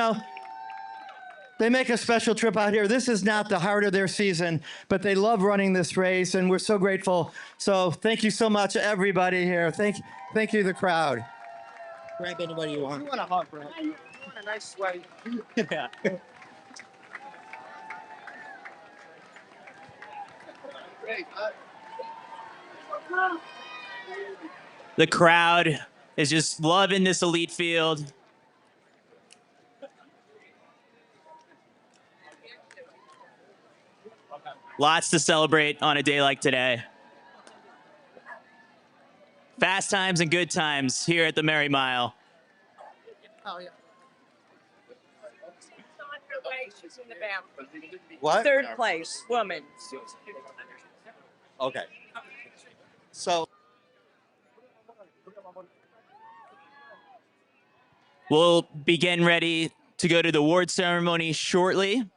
make a special trip out here. This is not the heart of their season, but they love running this race, and we're so grateful. So thank you so much, everybody here. Thank you, the crowd. Grab anybody you want. You want a hug, bro? A nice way. Yeah. The crowd is just loving this elite field. Lots to celebrate on a day like today. Fast times and good times here at the Merrie Mile. Oh, yeah. What? Third place, woman. Okay. So We'll be getting ready to go to the award ceremony shortly.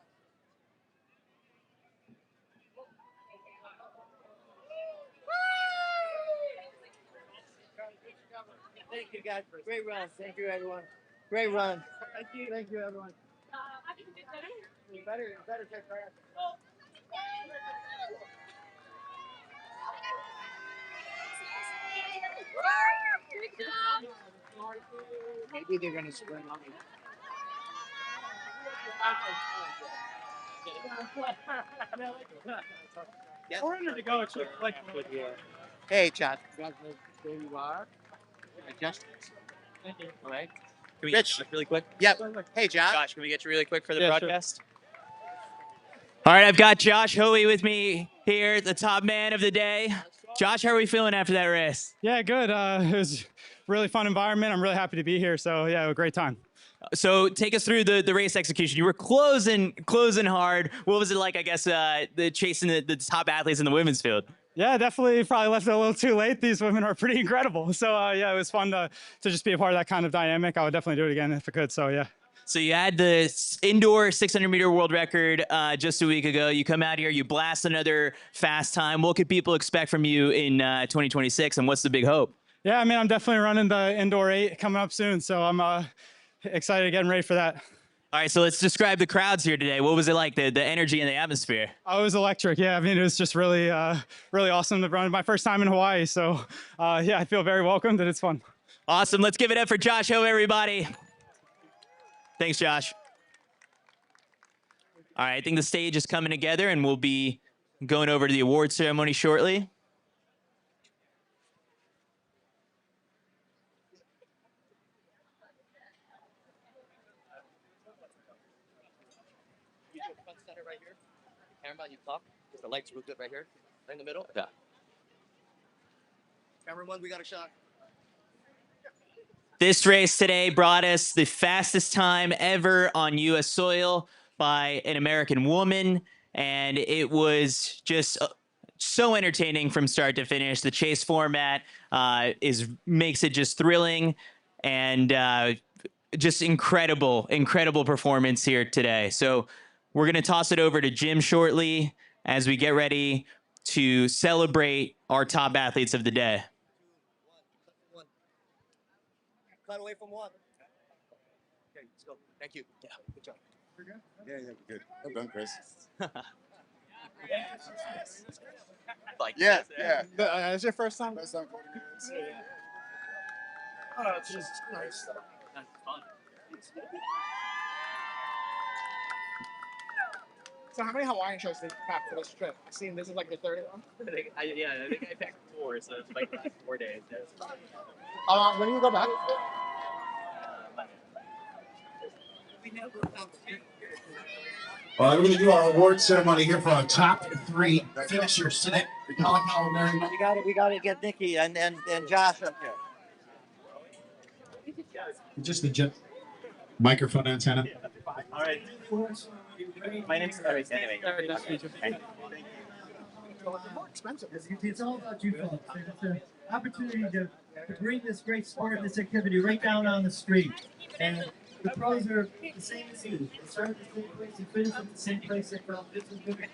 Thank you, guys. Great run. Thank you, everyone. Great run. Thank you. Thank you, everyone. You better take care. Maybe they're gonna sprint on me. hey, Chad. There you are. Adjust. All right. Can we Rich. get really quick? Yep. Hey, Josh. Josh, can we get you really quick for the broadcast? All right, I've got Josh Hoey with me here, the top man of the day. Josh, how are we feeling after that race? Yeah, good. It was really fun environment. I'm really happy to be here. So yeah, a great time. So take us through the race execution. You were closing hard. What was it like, I guess, the chasing the top athletes in the women's field? Yeah, definitely probably left it a little too late. These women are pretty incredible. So yeah, it was fun to just be a part of that kind of dynamic. I would definitely do it again if I could. So yeah. So you had the indoor 600-meter world record just a week ago. You come out here, you blast another fast time. What could people expect from you in 2026, and what's the big hope? Yeah, I mean, I'm definitely running the indoor 8 coming up soon. So I'm excited, getting ready for that. All right, so let's describe the crowds here today. What was it like, the energy and the atmosphere? Oh, it was electric. Yeah, I mean, it was just really, really awesome to run. My first time in Hawaii. So yeah, I feel very welcomed and it's fun. Awesome. Let's give it up for Josh Ho, everybody. Thanks, Josh. All right, I think the stage is coming together, and we'll be going over to the award ceremony shortly. You do front center right here. Cameraman, you top. Because the lights real good right here. Right in the middle. Yeah. Cameraman, we got a shot. This race today brought us the fastest time ever on U.S. soil by an American woman, and it was just so entertaining from start to finish. The chase format makes it just thrilling, and just incredible performance here today. So we're going to toss it over to Jim shortly as we get ready to celebrate our top athletes of the day. Cut away from one. Okay, let's go. Thank you. Yeah, good job. Yeah, good. Well done, Chris. Like, Yeah. Is your first time? First time 40 minutes. Oh, Jesus Christ. That's fun. So how many Hawaiian shirts did you pack for this trip? I seen this is like the third one. I think I packed 4, so it's like 4 days. When do you go back? Well, we're going to do our award ceremony here for our top 3 finishers today. The KALAKAUA Merrie Mile. We got to get Nikki and Josh up here. Just the microphone antenna. All right. My name's Eric. Anyway. More expensive. It's all about you folks. It's an opportunity to bring this great sport, this activity right down on the street. And the pros are the same as you. They start at the same place, they finish at the same place. They felt this is good right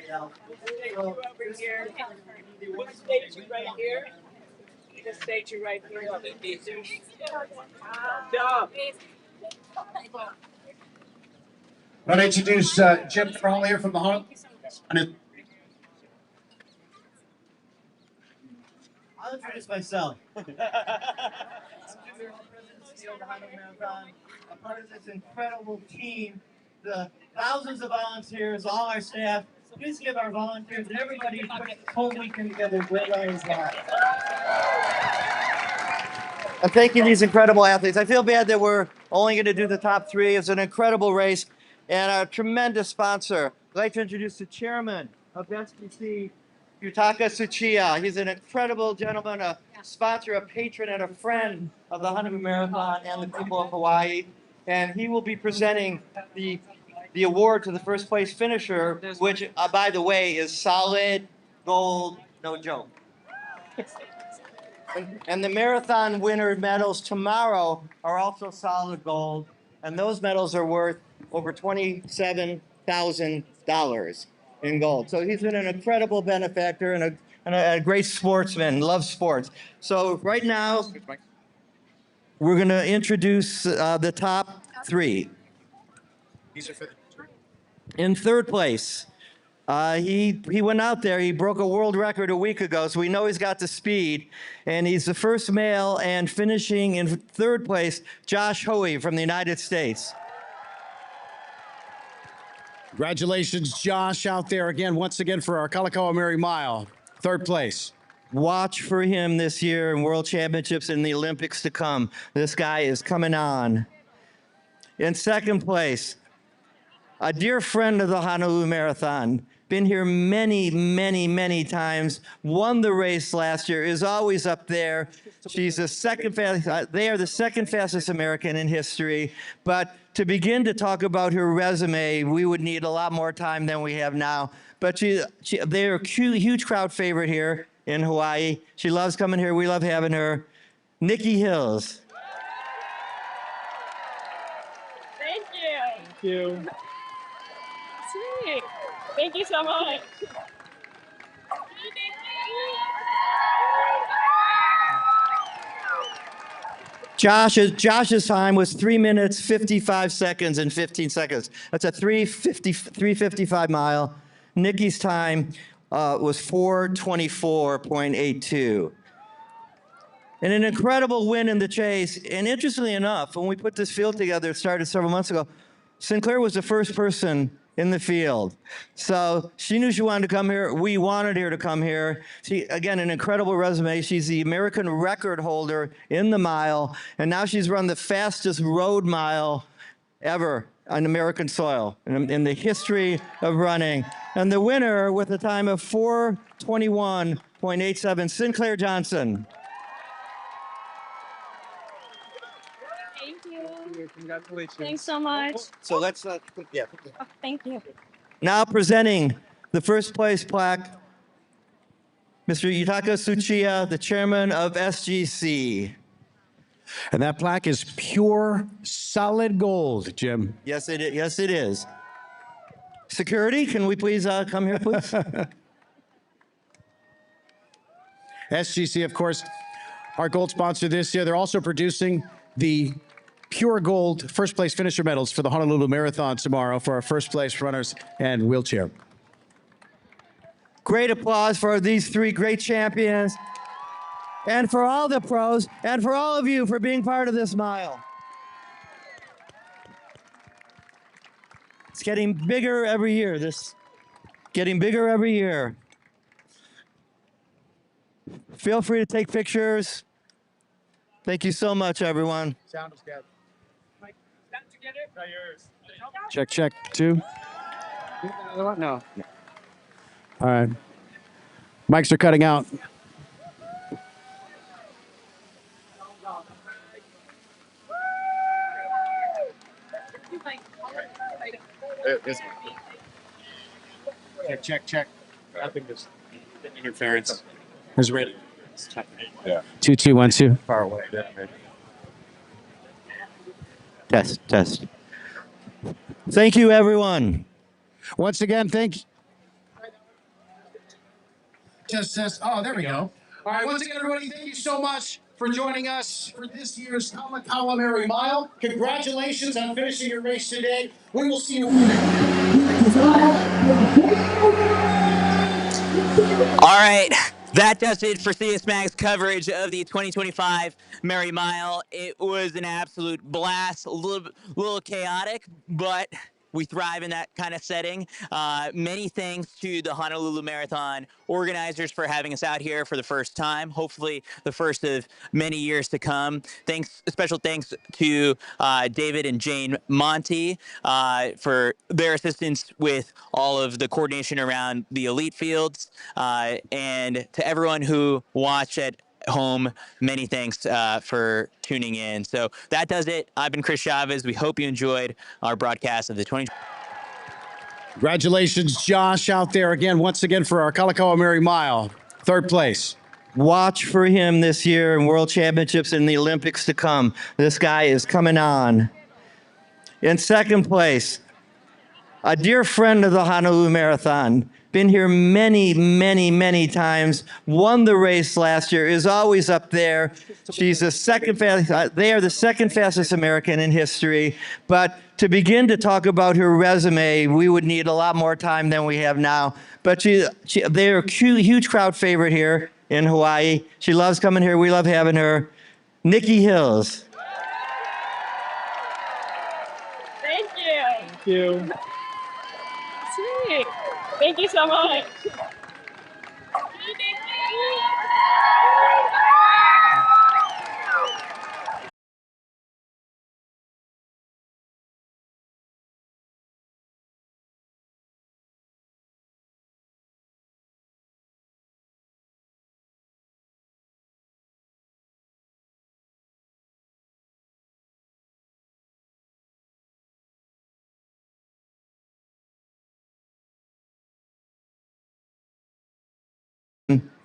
now. So, We'll stay to right here. Just stay to right here. Stop. I want to introduce Jim Frawley here from the Honolulu. I'll introduce myself. field, the Honolulu Marathon, a part of this incredible team, the thousands of volunteers, all our staff. Please give our volunteers and everybody who put this whole weekend together a great round of applause. And thank you, these incredible athletes. I feel bad that we're only going to do the top three. It's an incredible race and a tremendous sponsor. I'd like to introduce the chairman of SBC, Yutaka Tsuchiya. He's an incredible gentleman, a sponsor, a patron, and a friend of the Honolulu Marathon and the people of Hawaii. And he will be presenting the award to the first place finisher, which, by the way, is solid gold, no joke. And the marathon winner medals tomorrow are also solid gold, and those medals are worth over $27,000 in gold. So he's been an incredible benefactor and a great sportsman, loves sports. So right now, we're going to introduce the top three. In third place, he went out there, he broke a world record a week ago, so we know he's got the speed. And he's the first male, and finishing in third place, Josh Hoey from the United States. Congratulations, Josh, out there again, once again for our KALAKAUA Merrie Mile. Third place. Watch for him this year in World Championships and the Olympics to come. This guy is coming on. In second place, a dear friend of the Honolulu Marathon, been here many, many, many times, won the race last year, is always up there. She's the second fastest, they are the second fastest American in history. But to begin to talk about her resume, we would need a lot more time than we have now. But they're a huge crowd favorite here in Hawaii. She loves coming here, we love having her. Nikki Hills. Thank you. Thank you. Sweet. Thank you so much. Josh's time was 3 minutes, 55 seconds, and 15 seconds. That's a 3:55 mile. Nikki's time was 4:24.82. And an incredible win in the chase. And interestingly enough, when we put this field together, it started several months ago, Sinclair was the first person in the field. So she knew she wanted to come here. We wanted her to come here. She, again, an incredible resume. She's the American record holder in the mile, and now she's run the fastest road mile ever on American soil in the history of running. And the winner with a time of 4:21.87, Sinclair Johnson. Congratulations. Thanks so much. So let's, yeah. Oh, thank you. Now presenting the first place plaque, Mr. Yutaka Tsuchiya, the chairman of SGC. And that plaque is pure solid gold, Jim. Yes, it is. Yes, it is. Security, can we please come here, please? SGC, of course, our gold sponsor this year. They're also producing the pure gold first place finisher medals for the Honolulu Marathon tomorrow for our first place runners and wheelchair. Great applause for these three great champions, and for all the pros, and for all of you for being part of this mile. It's getting bigger every year. Getting bigger every year. Feel free to take pictures. Thank you so much, everyone. Sound is good. Mike, stand together. Try yours. Check, check, two. Another one? No. All right. Mics are cutting out. Check, check, check. I think there's interference. Is ready. Yeah. 2, 2, 1, 2. Far away. Yeah, maybe. Test, test. Thank you, everyone. Once again, thank you. Just says, oh, there we go. All right, once again, everybody, thank you so much for joining us for this year's KALAKAUA Merrie Mile. Congratulations on finishing your race today. We will see you. All right. That does it for CS Mag's coverage of the 2025 Merrie Mile. It was an absolute blast, a little chaotic, but we thrive in that kind of setting. Many thanks to the Honolulu Marathon organizers for having us out here for the first time, hopefully the first of many years to come. Special thanks to David and Jane Monty for their assistance with all of the coordination around the elite fields, and to everyone who watched at home, many thanks for tuning in. So that does it. I've been Chris Chavez. We hope you enjoyed our broadcast of the 20. Congratulations, Josh, out there again, once again for our KALAKAUA Merrie Mile. Third place. Watch for him this year in World Championships and the Olympics to come. This guy is coming on. In second place, a dear friend of the Honolulu Marathon, been here many, many, many times, won the race last year, is always up there. She's the second fastest, they are the second fastest American in history. But to begin to talk about her resume, we would need a lot more time than we have now. But they're a huge crowd favorite here in Hawaii. She loves coming here. We love having her. Nikki Hills. Thank you. Thank you. Sweet. Thank you so much.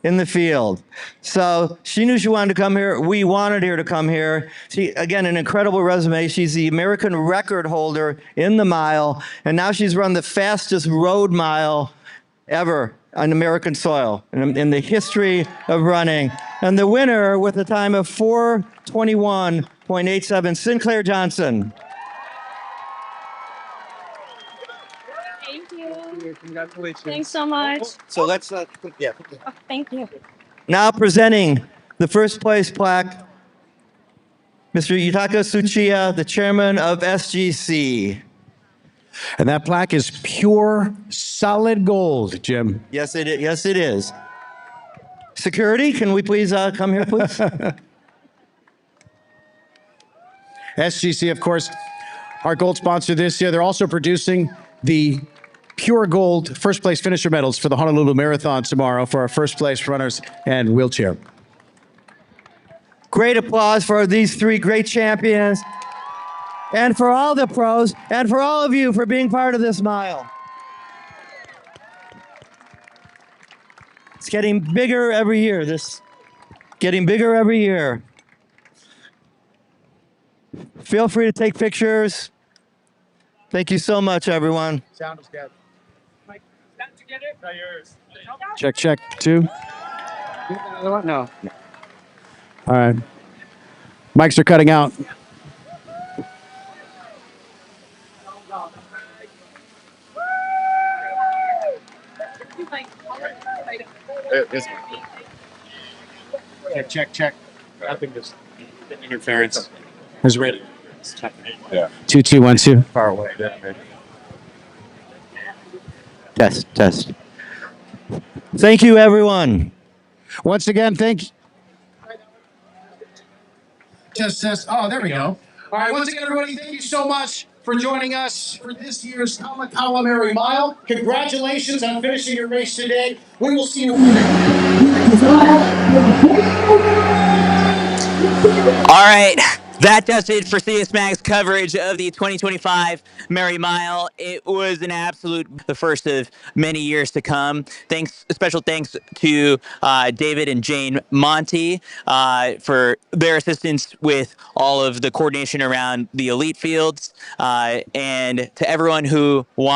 In the field. So she knew she wanted to come here. We wanted her to come here. She, again, an incredible resume. She's the American record holder in the mile, and now she's run the fastest road mile ever on American soil in the history of running. And the winner with a time of 4:21.87, Sinclair Johnson. Thank you. Congratulations. Thanks so much. So let's, yeah. Oh, thank you. Now presenting the first place plaque, Mr. Yutaka Tsuchiya, the chairman of SGC. And that plaque is pure solid gold, Jim. Yes, it is. Yes, it is. Security, can we please come here, please? SGC, of course, our gold sponsor this year. They're also producing the pure gold first place finisher medals for the Honolulu Marathon tomorrow for our first place runners and wheelchair. Great applause for these three great champions and for all the pros and for all of you for being part of this mile. It's getting bigger every year. Getting bigger every year. Feel free to take pictures. Thank you so much, everyone. Sound is good. Mike, stand together. Try yours. Check, check, two. Another one? No. All right. Mics are cutting out. Check, check, check. I think there's interference. Is ready. Yeah. 2, 2, 1, 2. Far away. Yeah, maybe. Test, test. Thank you, everyone. Once again, thank you. Just says, oh, there we go. All right, once again, everybody, thank you so much for joining us for this year's KALAKAUA Merrie Mile. Congratulations on finishing your race today. We will see you. All right. That does it for CS Mag's coverage of the 2025 Merrie Mile. It was an absolute, the first of many years to come. Special thanks to David and Jane Monty for their assistance with all of the coordination around the elite fields, and to everyone who watched.